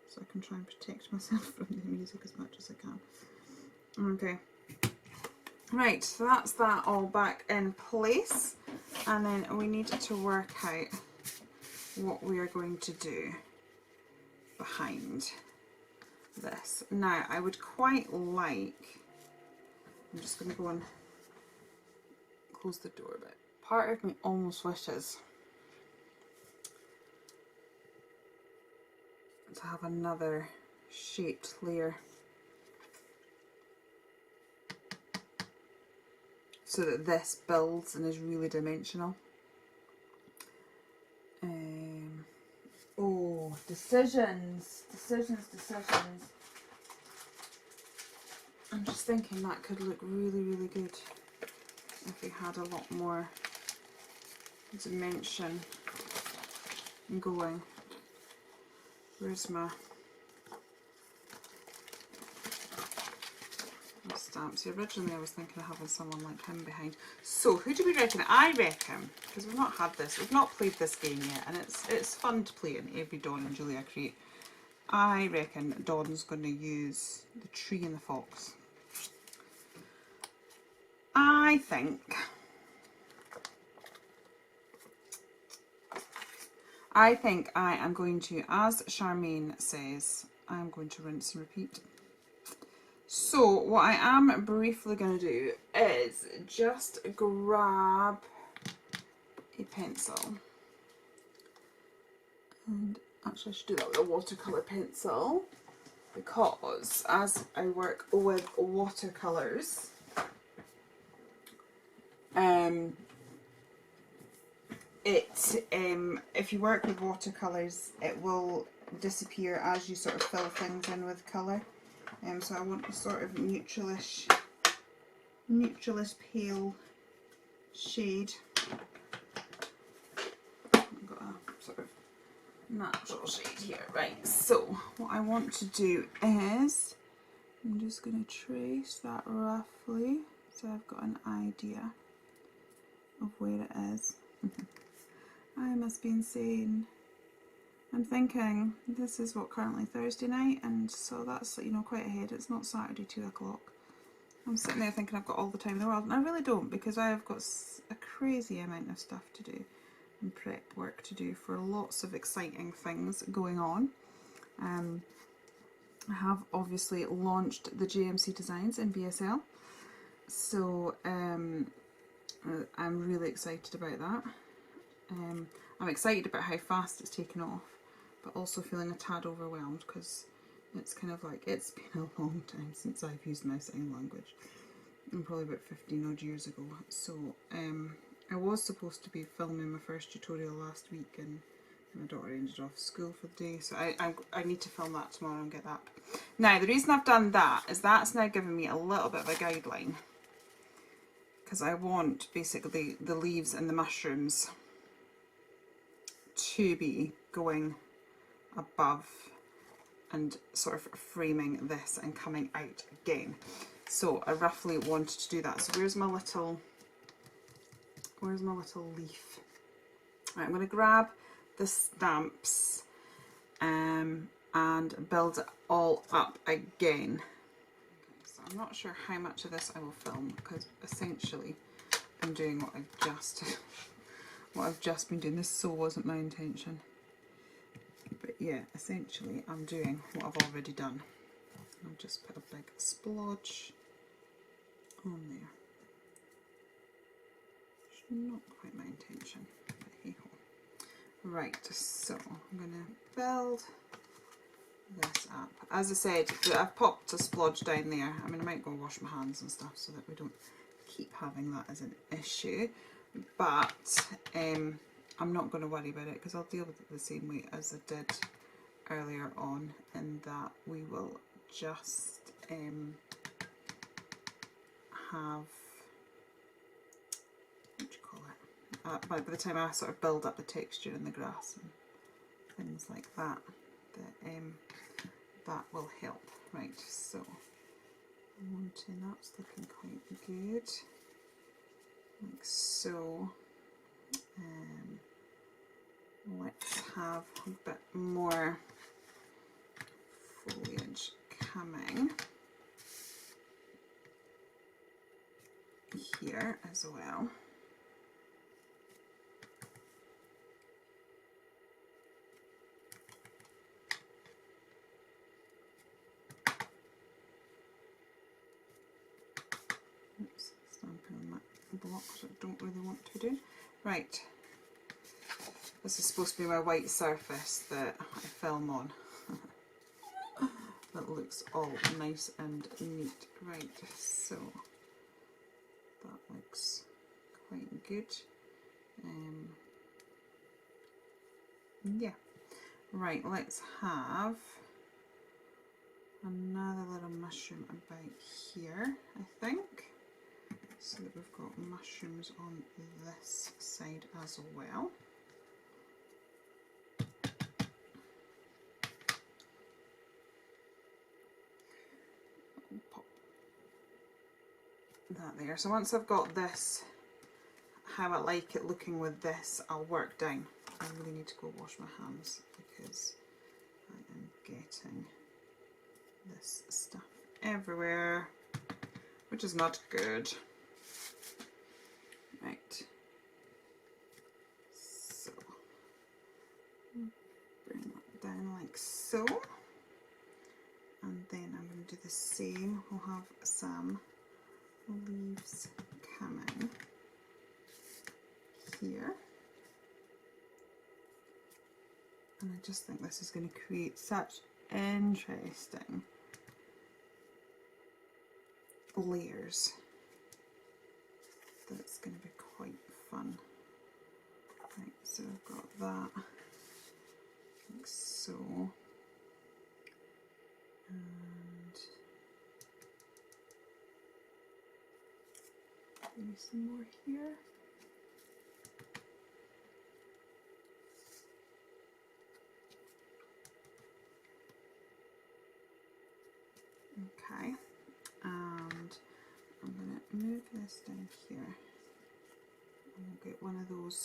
so I can try and protect myself from the music as much as I can. Okay, right, so that's that all back in place, and then we need to work out what we are going to do behind this. Now, I would quite like, I'm just going to go and close the door a bit. Part of me almost wishes to have another shaped layer so that this builds and is really dimensional. Oh, decisions. I'm just thinking that could look really, really good if we had a lot more dimension going. Where's my stuff? stamps. Originally I was thinking of having someone like him behind. So who do we reckon? I reckon, because we've not had this, we've not played this game yet, and it's fun to play in every Dawn and Julia create. I reckon Dawn's going to use the tree and the fox. I think I am going to, as Charmaine says, I'm going to rinse and repeat. So what I am briefly going to do is just grab a pencil. And actually I should do that with a watercolour pencil, because as I work with watercolours, if you work with watercolours, it will disappear as you sort of fill things in with colour. So I want a sort of neutralish pale shade. I've got a sort of natural shade here. Right, so what I want to do is, I'm just going to trace that roughly so I've got an idea of where it is. I must be insane. I'm thinking this is what, currently Thursday night, and so that's, you know, quite ahead. It's not Saturday 2 o'clock. I'm sitting there thinking I've got all the time in the world, and I really don't, because I have got a crazy amount of stuff to do and prep work to do for lots of exciting things going on. I have obviously launched the JMC designs in BSL, so I'm really excited about that. I'm excited about how fast it's taken off, but also feeling a tad overwhelmed, because it's kind of like, it's been a long time since I've used my sign language, and probably about 15 odd years ago. So I was supposed to be filming my first tutorial last week, and my daughter ended off school for the day, so I need to film that tomorrow and get that. Now the reason I've done that is that's now given me a little bit of a guideline, because I want basically the leaves and the mushrooms to be going above and sort of framing this and coming out again. So I roughly wanted to do that. So where's my little leaf? Right, I'm going to grab the stamps and build it all up again. Okay, so I'm not sure how much of this I will film, because essentially I'm doing what I've just been doing. This so wasn't my intention, but yeah, essentially I'm doing what I've already done. I'll just put a big splodge on there. It's not quite my intention, but hey ho. Right, so I'm going to build this up. As I said, I've popped a splodge down there. I mean, I might go wash my hands and stuff so that we don't keep having that as an issue, but I'm not going to worry about it, because I'll deal with it the same way as I did earlier on, in that we will just have, what do you call it, by the time I sort of build up the texture in the grass and things like that, that will help. Right, so that's looking quite good, like so. Let's have a bit more foliage coming here as well. Oops, stamping on that block that I don't really want to do. Right. This is supposed to be my white surface that I film on. That looks all nice and neat. Right, so that looks quite good. Yeah. Right, let's have another little mushroom about here, I think. So that we've got mushrooms on this side as well. Pop that there. So once I've got this, how I like it looking with this, I'll work down. I really need to go wash my hands because I am getting this stuff everywhere, which is not good. Right, so bring that down like so, and then I'm going to do the same. We'll have some leaves coming here, and I just think this is going to create such interesting layers that it's going to be quite fun. Right, so I've got that like so, and maybe some more here. Okay, and I'm going to move this down here, and we'll get one of those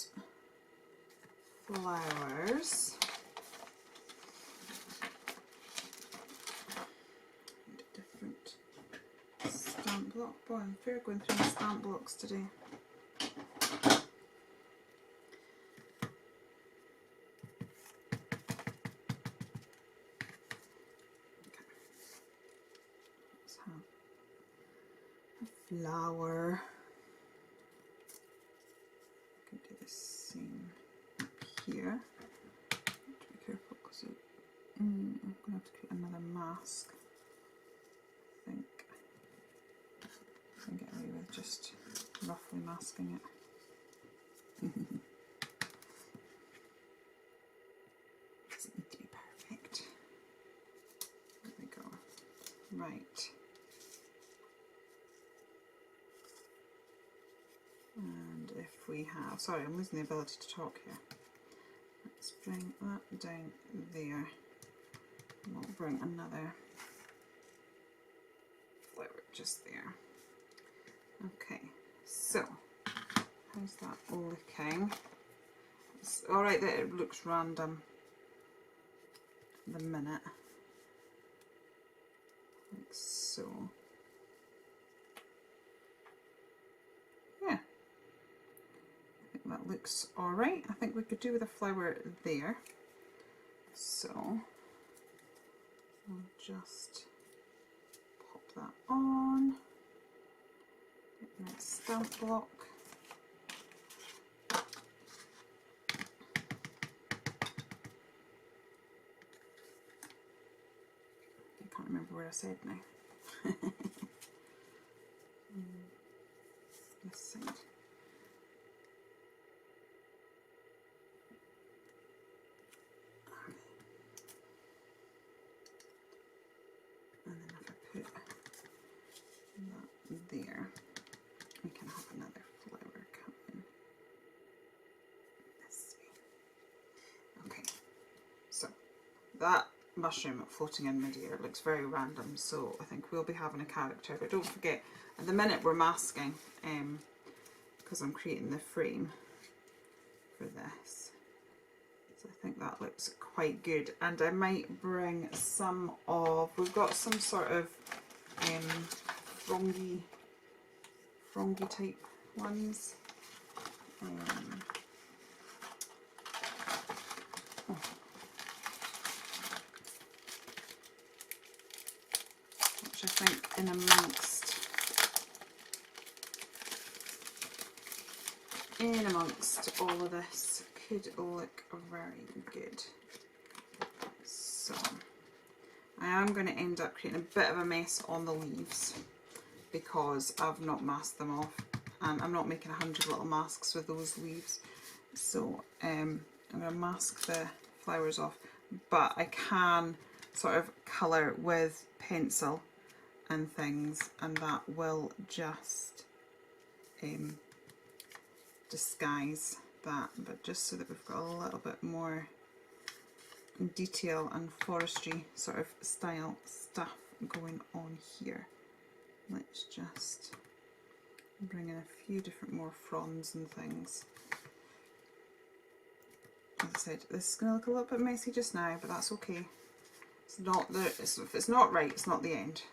flowers. And a different stamp block. Boy, I'm fair going through my stamp blocks today. Flower. I can do the same here. I have to be careful because I'm going to have to create another mask. I think I can get away with just roughly masking it. Doesn't need to be perfect. There we go. Right. And if we have, sorry, I'm losing the ability to talk here. Let's bring that down there. And we'll bring another flower just there. Okay, so how's that looking? It's alright that it looks random at the minute. Like so. Yeah. That looks alright. I think we could do with a flower there. So I'll just pop that on. Get my stamp block. I can't remember where I said now. This side. And then if I put that there, we can have another flower coming this way. Okay, so that mushroom floating in midair looks very random, so I think we'll be having a character. But don't forget, at the minute we're masking, because I'm creating the frame for this. So I think that looks quite good, and I might bring some of, we've got some sort of frongy type ones. Which I think in amongst all of this could look very good. So I am going to end up creating a bit of a mess on the leaves because I've not masked them off, and I'm not making 100 little masks with those leaves. So I'm going to mask the flowers off, but I can sort of colour with pencil and things, and that will just disguise that, but just so that we've got a little bit more detail and forestry sort of style stuff going on here. Let's just Bring in a few different more fronds and things. As I said, this is going to look a little bit messy just now, but that's okay. It's not the, if it's not right, it's not the end.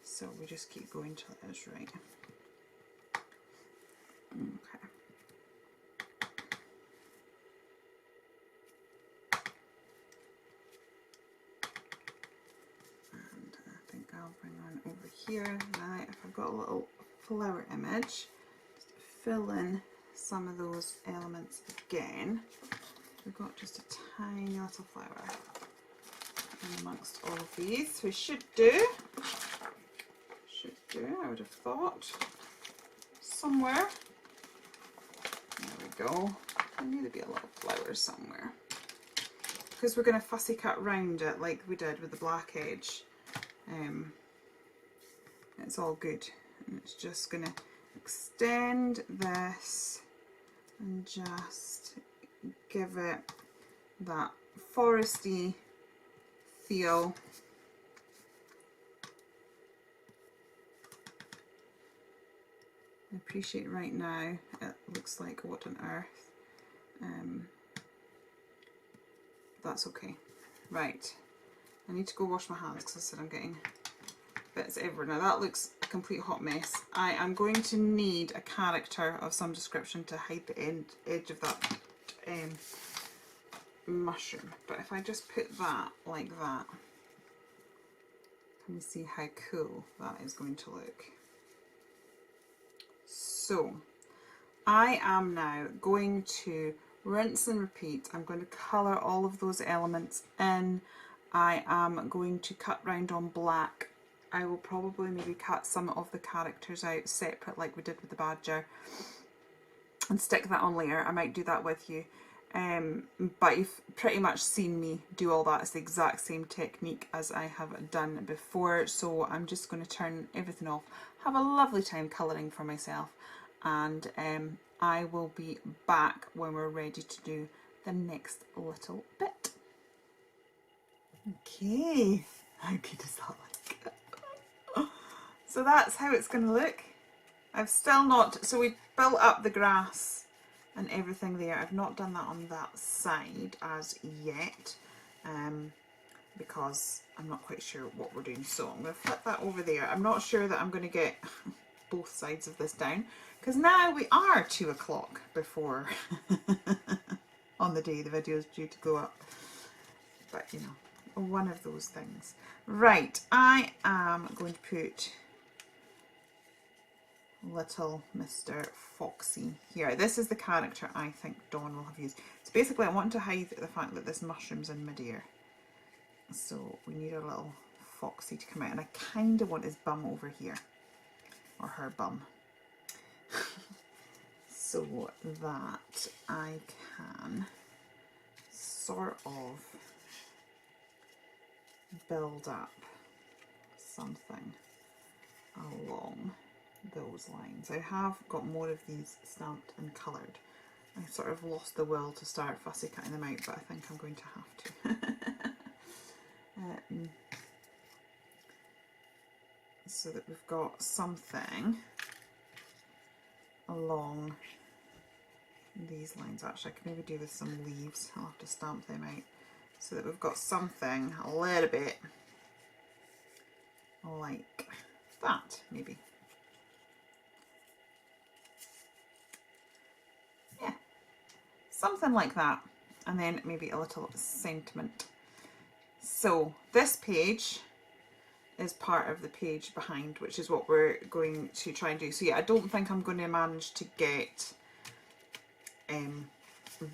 So we just keep going till it is right. Okay. And I think I'll bring on over here. Now, if I've got a little flower image, just fill in some of those elements again. We've got just a tiny little flower in amongst all of these. We should do, I would have thought, somewhere. There we go. There need to be a little flower somewhere. Because we're going to fussy cut round it like we did with the black edge. It's all good. And it's just going to extend this and just give it that foresty feel. I appreciate right now it looks like what on earth. That's okay. Right, I need to go wash my hands because I said I'm getting bits everywhere. Now that looks a complete hot mess. I am going to need a character of some description to hide the edge of that mushroom. But if I just put that like that, can you see how cool that is going to look? So I am now going to rinse and repeat. I'm going to colour all of those elements in. I am going to cut round on black. I will probably maybe cut some of the characters out separate like we did with the badger and stick that on later. I might do that with you. But you've pretty much seen me do all that. It's the exact same technique as I have done before. So I'm just going to turn everything off, have a lovely time colouring for myself, and I will be back when we're ready to do the next little bit. Okay, how good is that like? So that's how it's going to look. I've still not, so we built up the grass and everything there. I've not done that on that side as yet, because I'm not quite sure what we're doing. So I'm going to flip that over there. I'm not sure that I'm going to get both sides of this down, because now we are 2 o'clock before on the day the video is due to go up. But you know, one of those things. Right, I am going to put little Mr. Foxy here. This is the character I think Dawn will have used. So basically I want to hide the fact that this mushroom's in midair. So we need a little Foxy to come out, and I kind of want his bum over here, or her bum. So that I can sort of build up something along those lines. I have got more of these stamped and coloured. I sort of lost the will to start fussy cutting them out, but I think I'm going to have to. So that we've got something along these lines. Actually, I can maybe do with some leaves. I'll have to stamp them out so that we've got something a little bit like that, maybe. Yeah, something like that, and then maybe a little sentiment. So this page is part of the page behind, which is what we're going to try and do. So yeah, I don't think I'm going to manage to get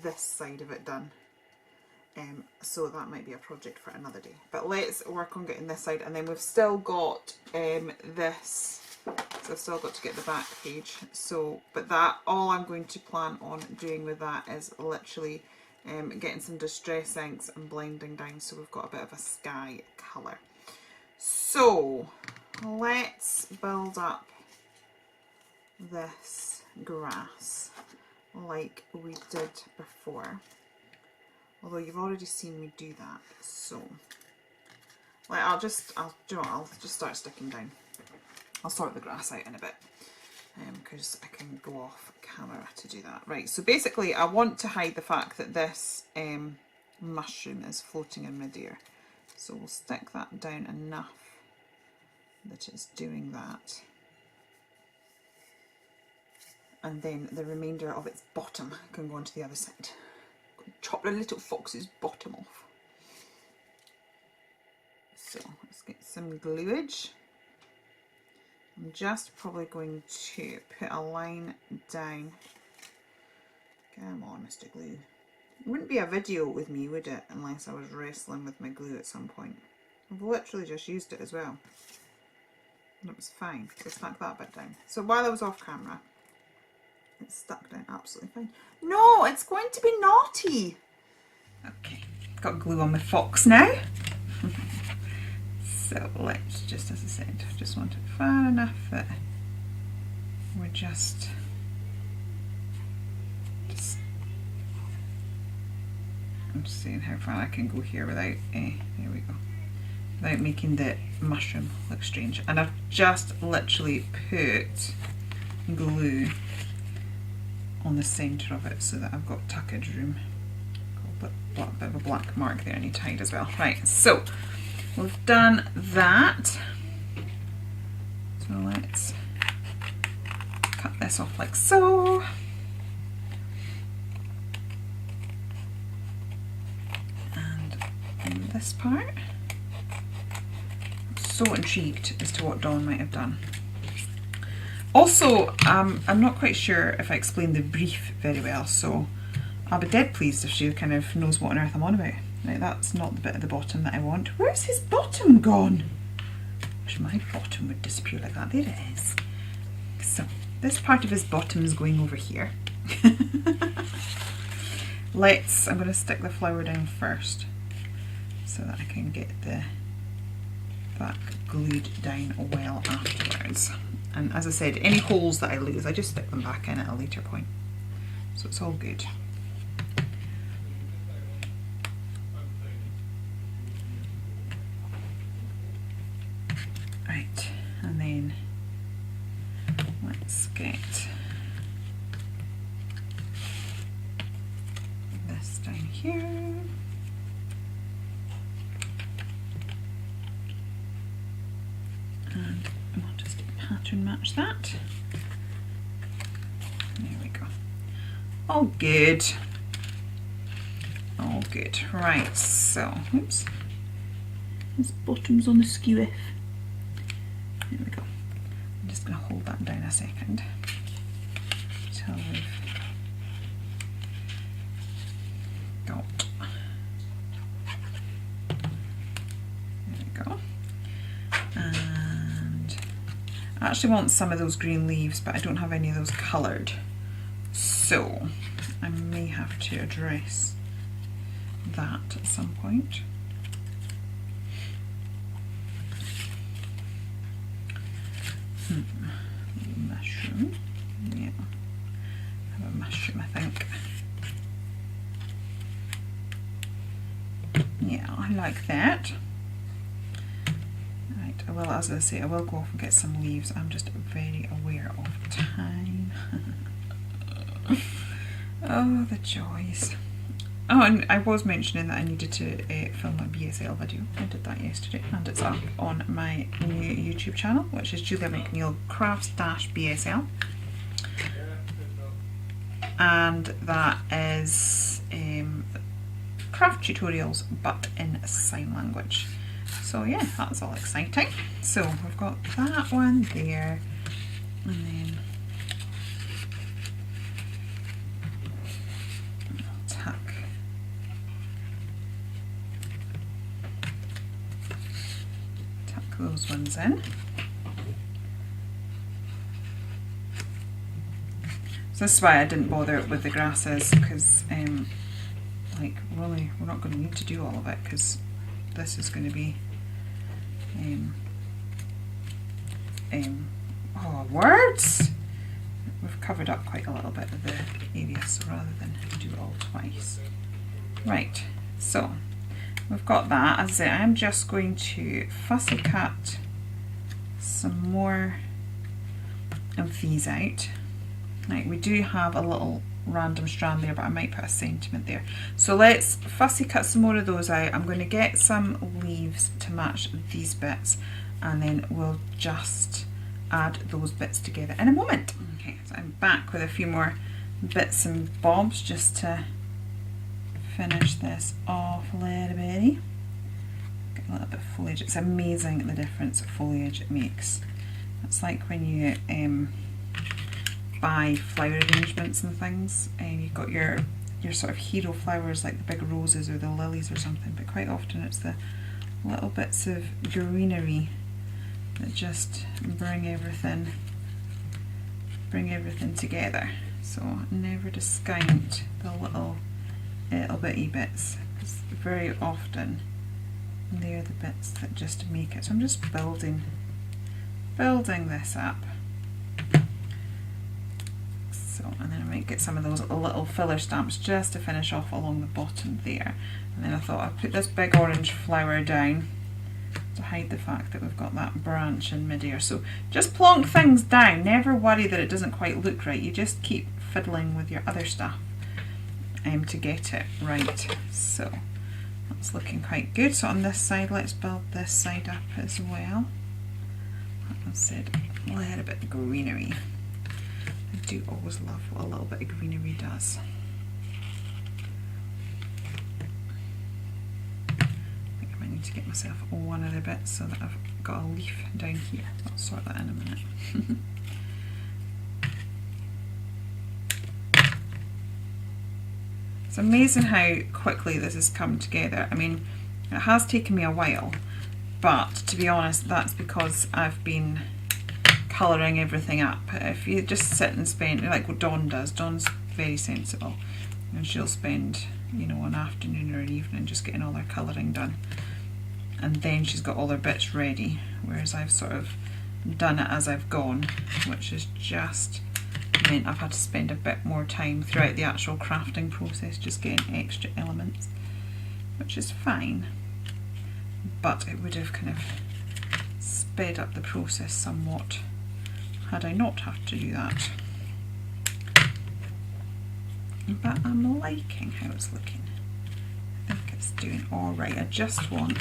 this side of it done. So that might be a project for another day. But let's work on getting this side, and then we've still got this. So I've still got to get the back page. So, but that, all I'm going to plan on doing with that is literally getting some distress inks and blending down so we've got a bit of a sky colour. So let's build up this grass like we did before, although you've already seen me do that. So like I'll just start sticking down. I'll sort the grass out in a bit. because I can go off camera to do that. Right, so basically I want to hide the fact that this mushroom is floating in midair. So we'll stick that down enough that it's doing that. And then the remainder of its bottom can go onto the other side. Chop the little fox's bottom off. So let's get some gluage. I'm just probably going to put a line down. Come on, Mr. Glue. It wouldn't be a video with me, would it, unless I was wrestling with my glue at some point. I've literally just used it as well. And it was fine. So stuck that bit down. So while I was off camera, it's stuck down absolutely fine. No, it's going to be naughty. Okay, got glue on my fox now. So let's just, as I said, just want it far enough that we're just I'm just seeing how far I can go here without, there we go, without making the mushroom look strange. And I've just literally put glue on the centre of it so that I've got tuckage room. Got a bit of a black mark there I need to hide as well. Right, so we've done that. So let's cut this off like so. And in this part, I'm so intrigued as to what Dawn might have done. Also, I'm not quite sure if I explained the brief very well, so I'll be dead pleased if she kind of knows what on earth I'm on about. Right, that's not the bit at the bottom that I want. Where's his bottom gone? Wish my bottom would disappear like that. There it is. So, this part of his bottom is going over here. I'm going to stick the flower down first so that I can get that glued down well afterwards. And as I said, any holes that I lose, I just stick them back in at a later point. So it's all good. Right, and then let's get this down here. And I'll just pattern match that. There we go. All good. All good. Right, so, oops. His bottom's on the skew if. There we go. I'm just going to hold that down a second until we've got. There we go. And I actually want some of those green leaves, but I don't have any of those coloured. So I may have to address that at some point. Mushroom. Yeah. I have a mushroom, I think. Yeah, I like that. Right, I will, as I say, I will go off and get some leaves. I'm just very aware of time. Oh, the joys. Oh, and I was mentioning that I needed to film a BSL video. I did that yesterday, and it's up on my new YouTube channel, which is Julia McNeil Crafts-BSL. And that is craft tutorials, but in sign language. So yeah, that's all exciting. So we've got that one there, and then I'll tuck those ones in. So this is why I didn't bother with the grasses, because like really we're not going to need to do all of it, because this is going to be oh, words! We've covered up quite a little bit of the area, so rather than do it all twice. Right, so we've got that. As I say, I'm just going to fussy cut some more of these out. Right, we do have a little random strand there, but I might put a sentiment there. So let's fussy cut some more of those out. I'm going to get some leaves to match these bits, and then we'll just add those bits together in a moment. Okay, so I'm back with a few more bits and bobs just to finish this off a little bit. Get a little bit of foliage. It's amazing the difference foliage it makes. It's like when you buy flower arrangements and things, and you've got your sort of hero flowers like the big roses or the lilies or something, but quite often it's the little bits of greenery that just bring everything together. So never discount the little bitty bits, because very often they're the bits that just make it. So I'm just building this up. So, and then I might get some of those little filler stamps just to finish off along the bottom there. And then I thought I'd put this big orange flower down to hide the fact that we've got that branch in midair. So just plonk things down, never worry that it doesn't quite look right. You just keep fiddling with your other stuff to get it right. So that's looking quite good. So on this side, let's build this side up as well. Like I said, a little bit of greenery. I do always love what a little bit of greenery does. I think I might need to get myself one other bit so that I've got a leaf down here. I'll sort that in a minute. It's amazing how quickly this has come together. I mean, it has taken me a while, but to be honest, that's because I've been colouring everything up. If you just sit and spend, like what Dawn does, Dawn's very sensible, and she'll spend, you know, an afternoon or an evening just getting all her colouring done, and then she's got all her bits ready, whereas I've sort of done it as I've gone, which has just meant I've had to spend a bit more time throughout the actual crafting process just getting extra elements, which is fine, but it would have kind of sped up the process somewhat had I not have to do that. But I'm liking how it's looking. I think it's doing alright. I just want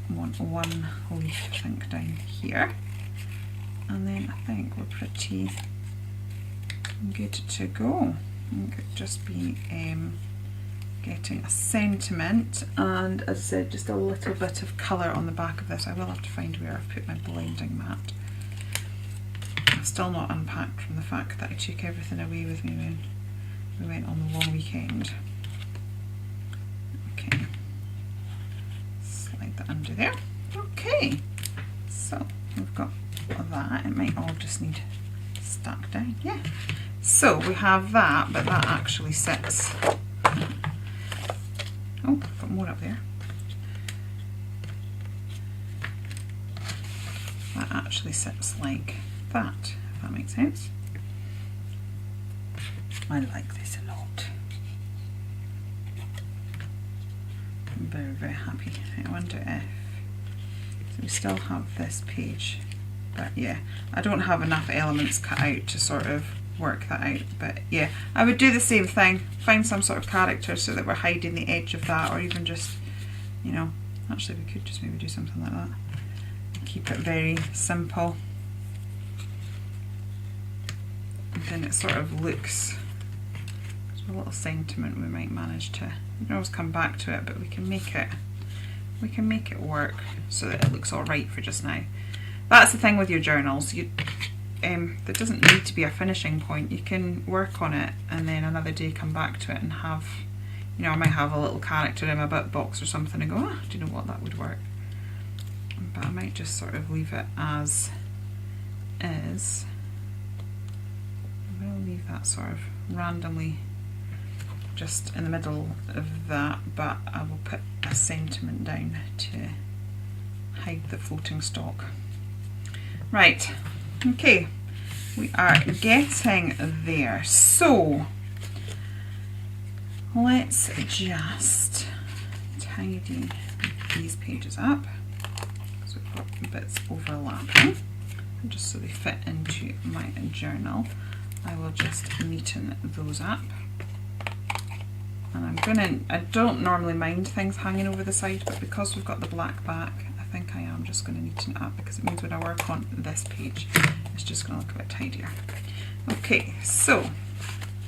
one leaf, I think, down here. And then I think we're pretty good to go. I think it'd just be getting a sentiment, and as I said, just a little bit of colour on the back of this. I will have to find where I've put my blending mat. I'm still not unpacked from the fact that I took everything away with me when we went on the long weekend. Okay, slide that under there. Okay, so we've got that. It might all just need stuck down. Yeah, so we have that, but that actually sits. Oh, I've got more up there. That actually sits like that, if that makes sense. I like this a lot. I'm very, very happy. I wonder if, so we still have this page, but yeah, I don't have enough elements cut out to sort of work that out, but yeah, I would do the same thing, find some sort of character so that we're hiding the edge of that, or even just, you know, actually we could just maybe do something like that, keep it very simple, and then it sort of looks, there's a little sentiment we might manage to, we can always come back to it, but we can make it work so that it looks alright for just now. That's the thing with your journals, there doesn't need to be a finishing point. You can work on it and then another day come back to it and have, you know, I might have a little character in my bit box or something and go, ah, do you know what, that would work. But I might just sort of leave it as is. I will leave that sort of randomly just in the middle of that, but I will put a sentiment down to hide the floating stock. Right. Okay, we are getting there. So let's just tidy these pages up. So we've got bits overlapping. just so they fit into my journal. I will just neaten those up. And I don't normally mind things hanging over the side, but because we've got the black back, I think I am just going to neaten it up, because it means when I work on this page, it's just going to look a bit tidier. Okay, so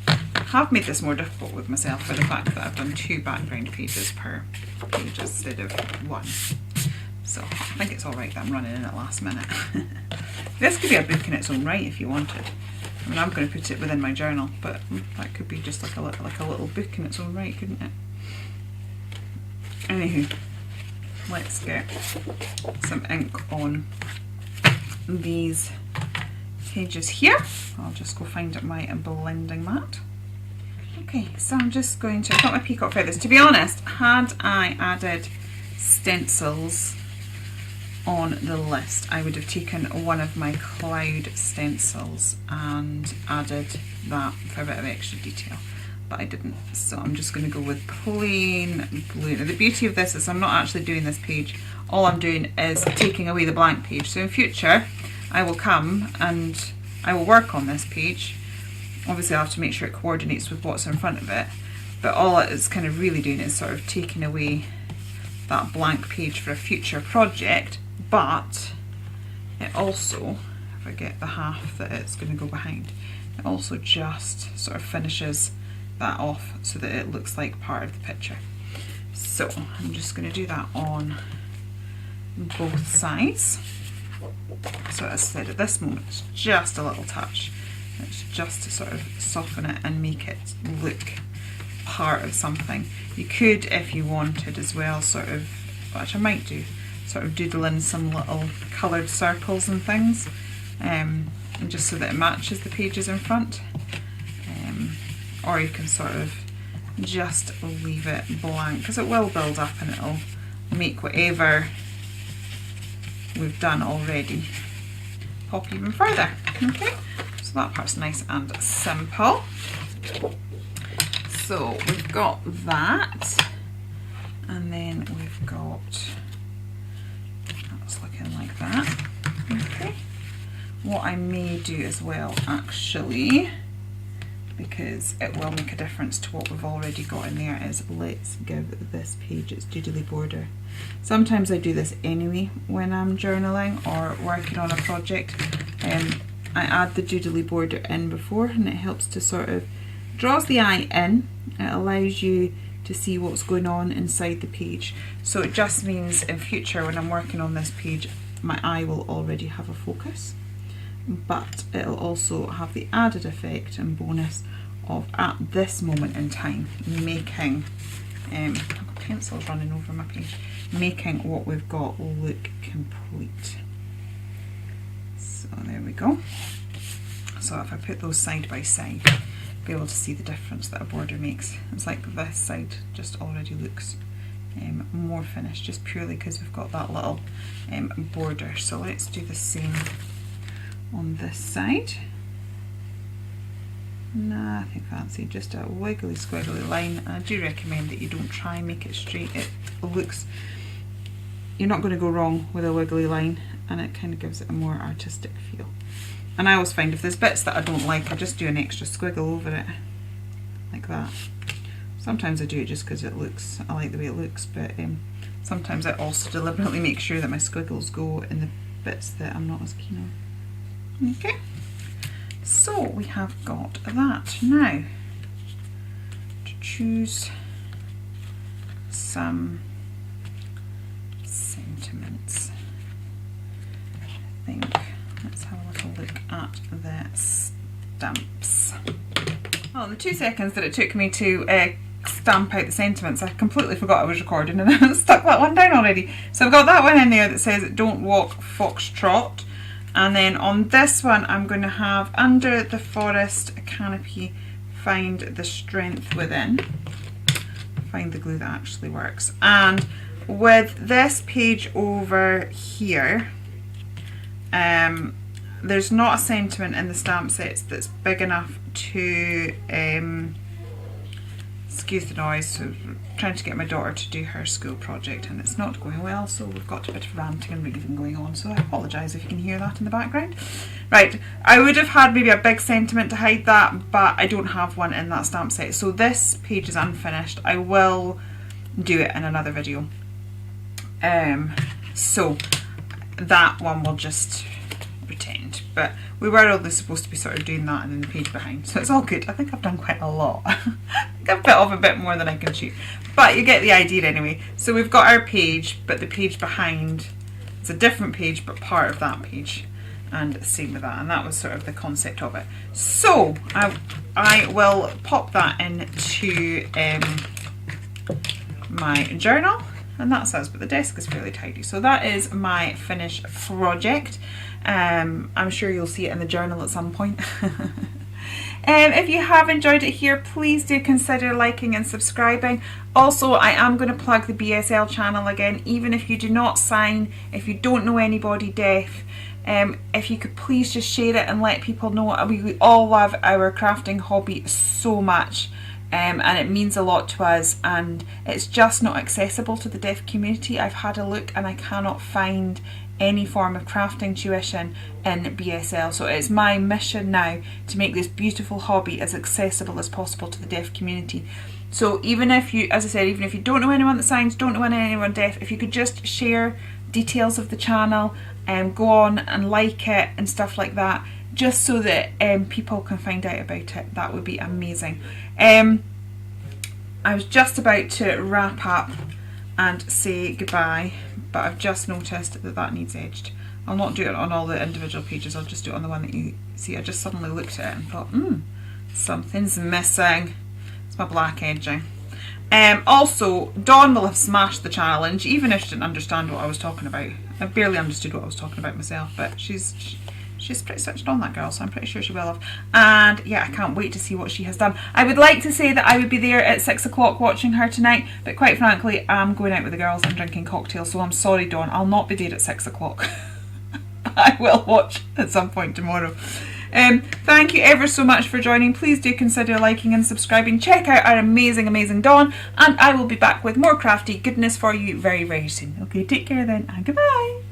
I have made this more difficult with myself for the fact that I've done 2 background pages per page instead of 1. So I think it's alright that I'm running in at last minute. This could be a book in its own right if you wanted. I mean, I'm going to put it within my journal, but that could be just like a little book in its own right, couldn't it? Anywho, let's get some ink on these pages here. I'll just go find my blending mat. Okay, so I'm just going to, I've got my peacock feathers. To be honest, had I added stencils on the list, I would have taken one of my cloud stencils and added that for a bit of extra detail, but I didn't, so I'm just going to go with plain blue. Now the beauty of this is I'm not actually doing this page, all I'm doing is taking away the blank page, so in future I will come and I will work on this page. Obviously I have to make sure it coordinates with what's in front of it, but all it is kind of really doing is sort of taking away that blank page for a future project. But it also, if I get the half that it's going to go behind, it also just sort of finishes that off so that it looks like part of the picture. So I'm just going to do that on both sides. So as I said, at this moment it's just a little touch. It's just to sort of soften it and make it look part of something. You could, if you wanted as well, sort of, which I might do, sort of doodle in some little coloured circles and things, and just so that it matches the pages in front, or you can sort of just leave it blank, because it will build up and it'll make whatever we've done already pop even further. Okay, so that part's nice and simple. So we've got that, and then we've got, that's looking like that. Okay, what I may do as well, actually, because it will make a difference to what we've already got in there, is let's give this page its doodly border. Sometimes I do this anyway when I'm journaling or working on a project. I add the doodly border in before, and it helps to sort of draws the eye in. It allows you to see what's going on inside the page. So it just means in future when I'm working on this page, my eye will already have a focus, but it'll also have the added effect and bonus of, at this moment in time, making, I've got pencils running over my page, making what we've got look complete. So there we go. So if I put those side by side, be able to see the difference that a border makes. It's like this side just already looks more finished, just purely because we've got that little border. So let's do the same on this side. Nothing fancy, just a wiggly squiggly line. And I do recommend that you don't try and make it straight. It looks, you're not going to go wrong with a wiggly line, and it kind of gives it a more artistic feel. And I always find if there's bits that I don't like, I just do an extra squiggle over it, like that. Sometimes I do it just because it looks, I like the way it looks, but sometimes I also deliberately make sure that my squiggles go in the bits that I'm not as keen on. Okay, so we have got that. Now, to choose some sentiments, I think. Let's have a little look at the stamps. Well, in the 2 seconds that it took me to stamp out the sentiments, I completely forgot I was recording and I stuck that one down already. So I've got that one in there that says "Don't walk foxtrot," and then on this one I'm going to have "Under the forest canopy, find the strength within." Find the glue that actually works. And with this page over here, there's not a sentiment in the stamp sets that's big enough to excuse the noise. So I'm trying to get my daughter to do her school project and it's not going well, so we've got a bit of ranting and raving going on, so I apologise if you can hear that in the background. Right, I would have had maybe a big sentiment to hide that, but I don't have one in that stamp set. So this page is unfinished. I will do it in another video. So that one will just pretend, but we were only supposed to be sort of doing that and then the page behind, so it's all good. I think I've done quite a lot. I think I've bit off a bit more than I can chew, but you get the idea anyway. So we've got our page, but the page behind is a different page but part of that page, and same with that, and that was sort of the concept of it. So I will pop that into my journal, and that's us, but the desk is fairly tidy. So that is my finished project. I'm sure you'll see it in the journal at some point. If you have enjoyed it here, please do consider liking and subscribing. Also, I am going to plug the BSL channel again. Even if you do not sign, if you don't know anybody deaf, if you could please just share it and let people know. We all love our crafting hobby so much. And it means a lot to us, and it's just not accessible to the deaf community. I've had a look and I cannot find any form of crafting tuition in BSL, so it's my mission now to make this beautiful hobby as accessible as possible to the deaf community. So even if you, as I said, even if you don't know anyone that signs, don't know anyone deaf, if you could just share details of the channel and go on and like it and stuff like that, just so that people can find out about it, that would be amazing. I was just about to wrap up and say goodbye, but I've just noticed that that needs edged. I'll not do it on all the individual pages, I'll just do it on the one that you see. I just suddenly looked at it and thought, something's missing. It's my black edging. Also, Dawn will have smashed the challenge, even if she didn't understand what I was talking about. I barely understood what I was talking about myself, but she's pretty switched on, that girl, so I'm pretty sure she will have. And yeah, I can't wait to see what she has done. I would like to say that I would be there at 6 o'clock watching her tonight, but quite frankly, I'm going out with the girls and drinking cocktails, so I'm sorry, Dawn, I'll not be there at 6 o'clock. I will watch at some point tomorrow. Thank you ever so much for joining. Please do consider liking and subscribing. Check out our amazing Dawn, and I will be back with more crafty goodness for you very, very soon. Okay, take care then, and goodbye.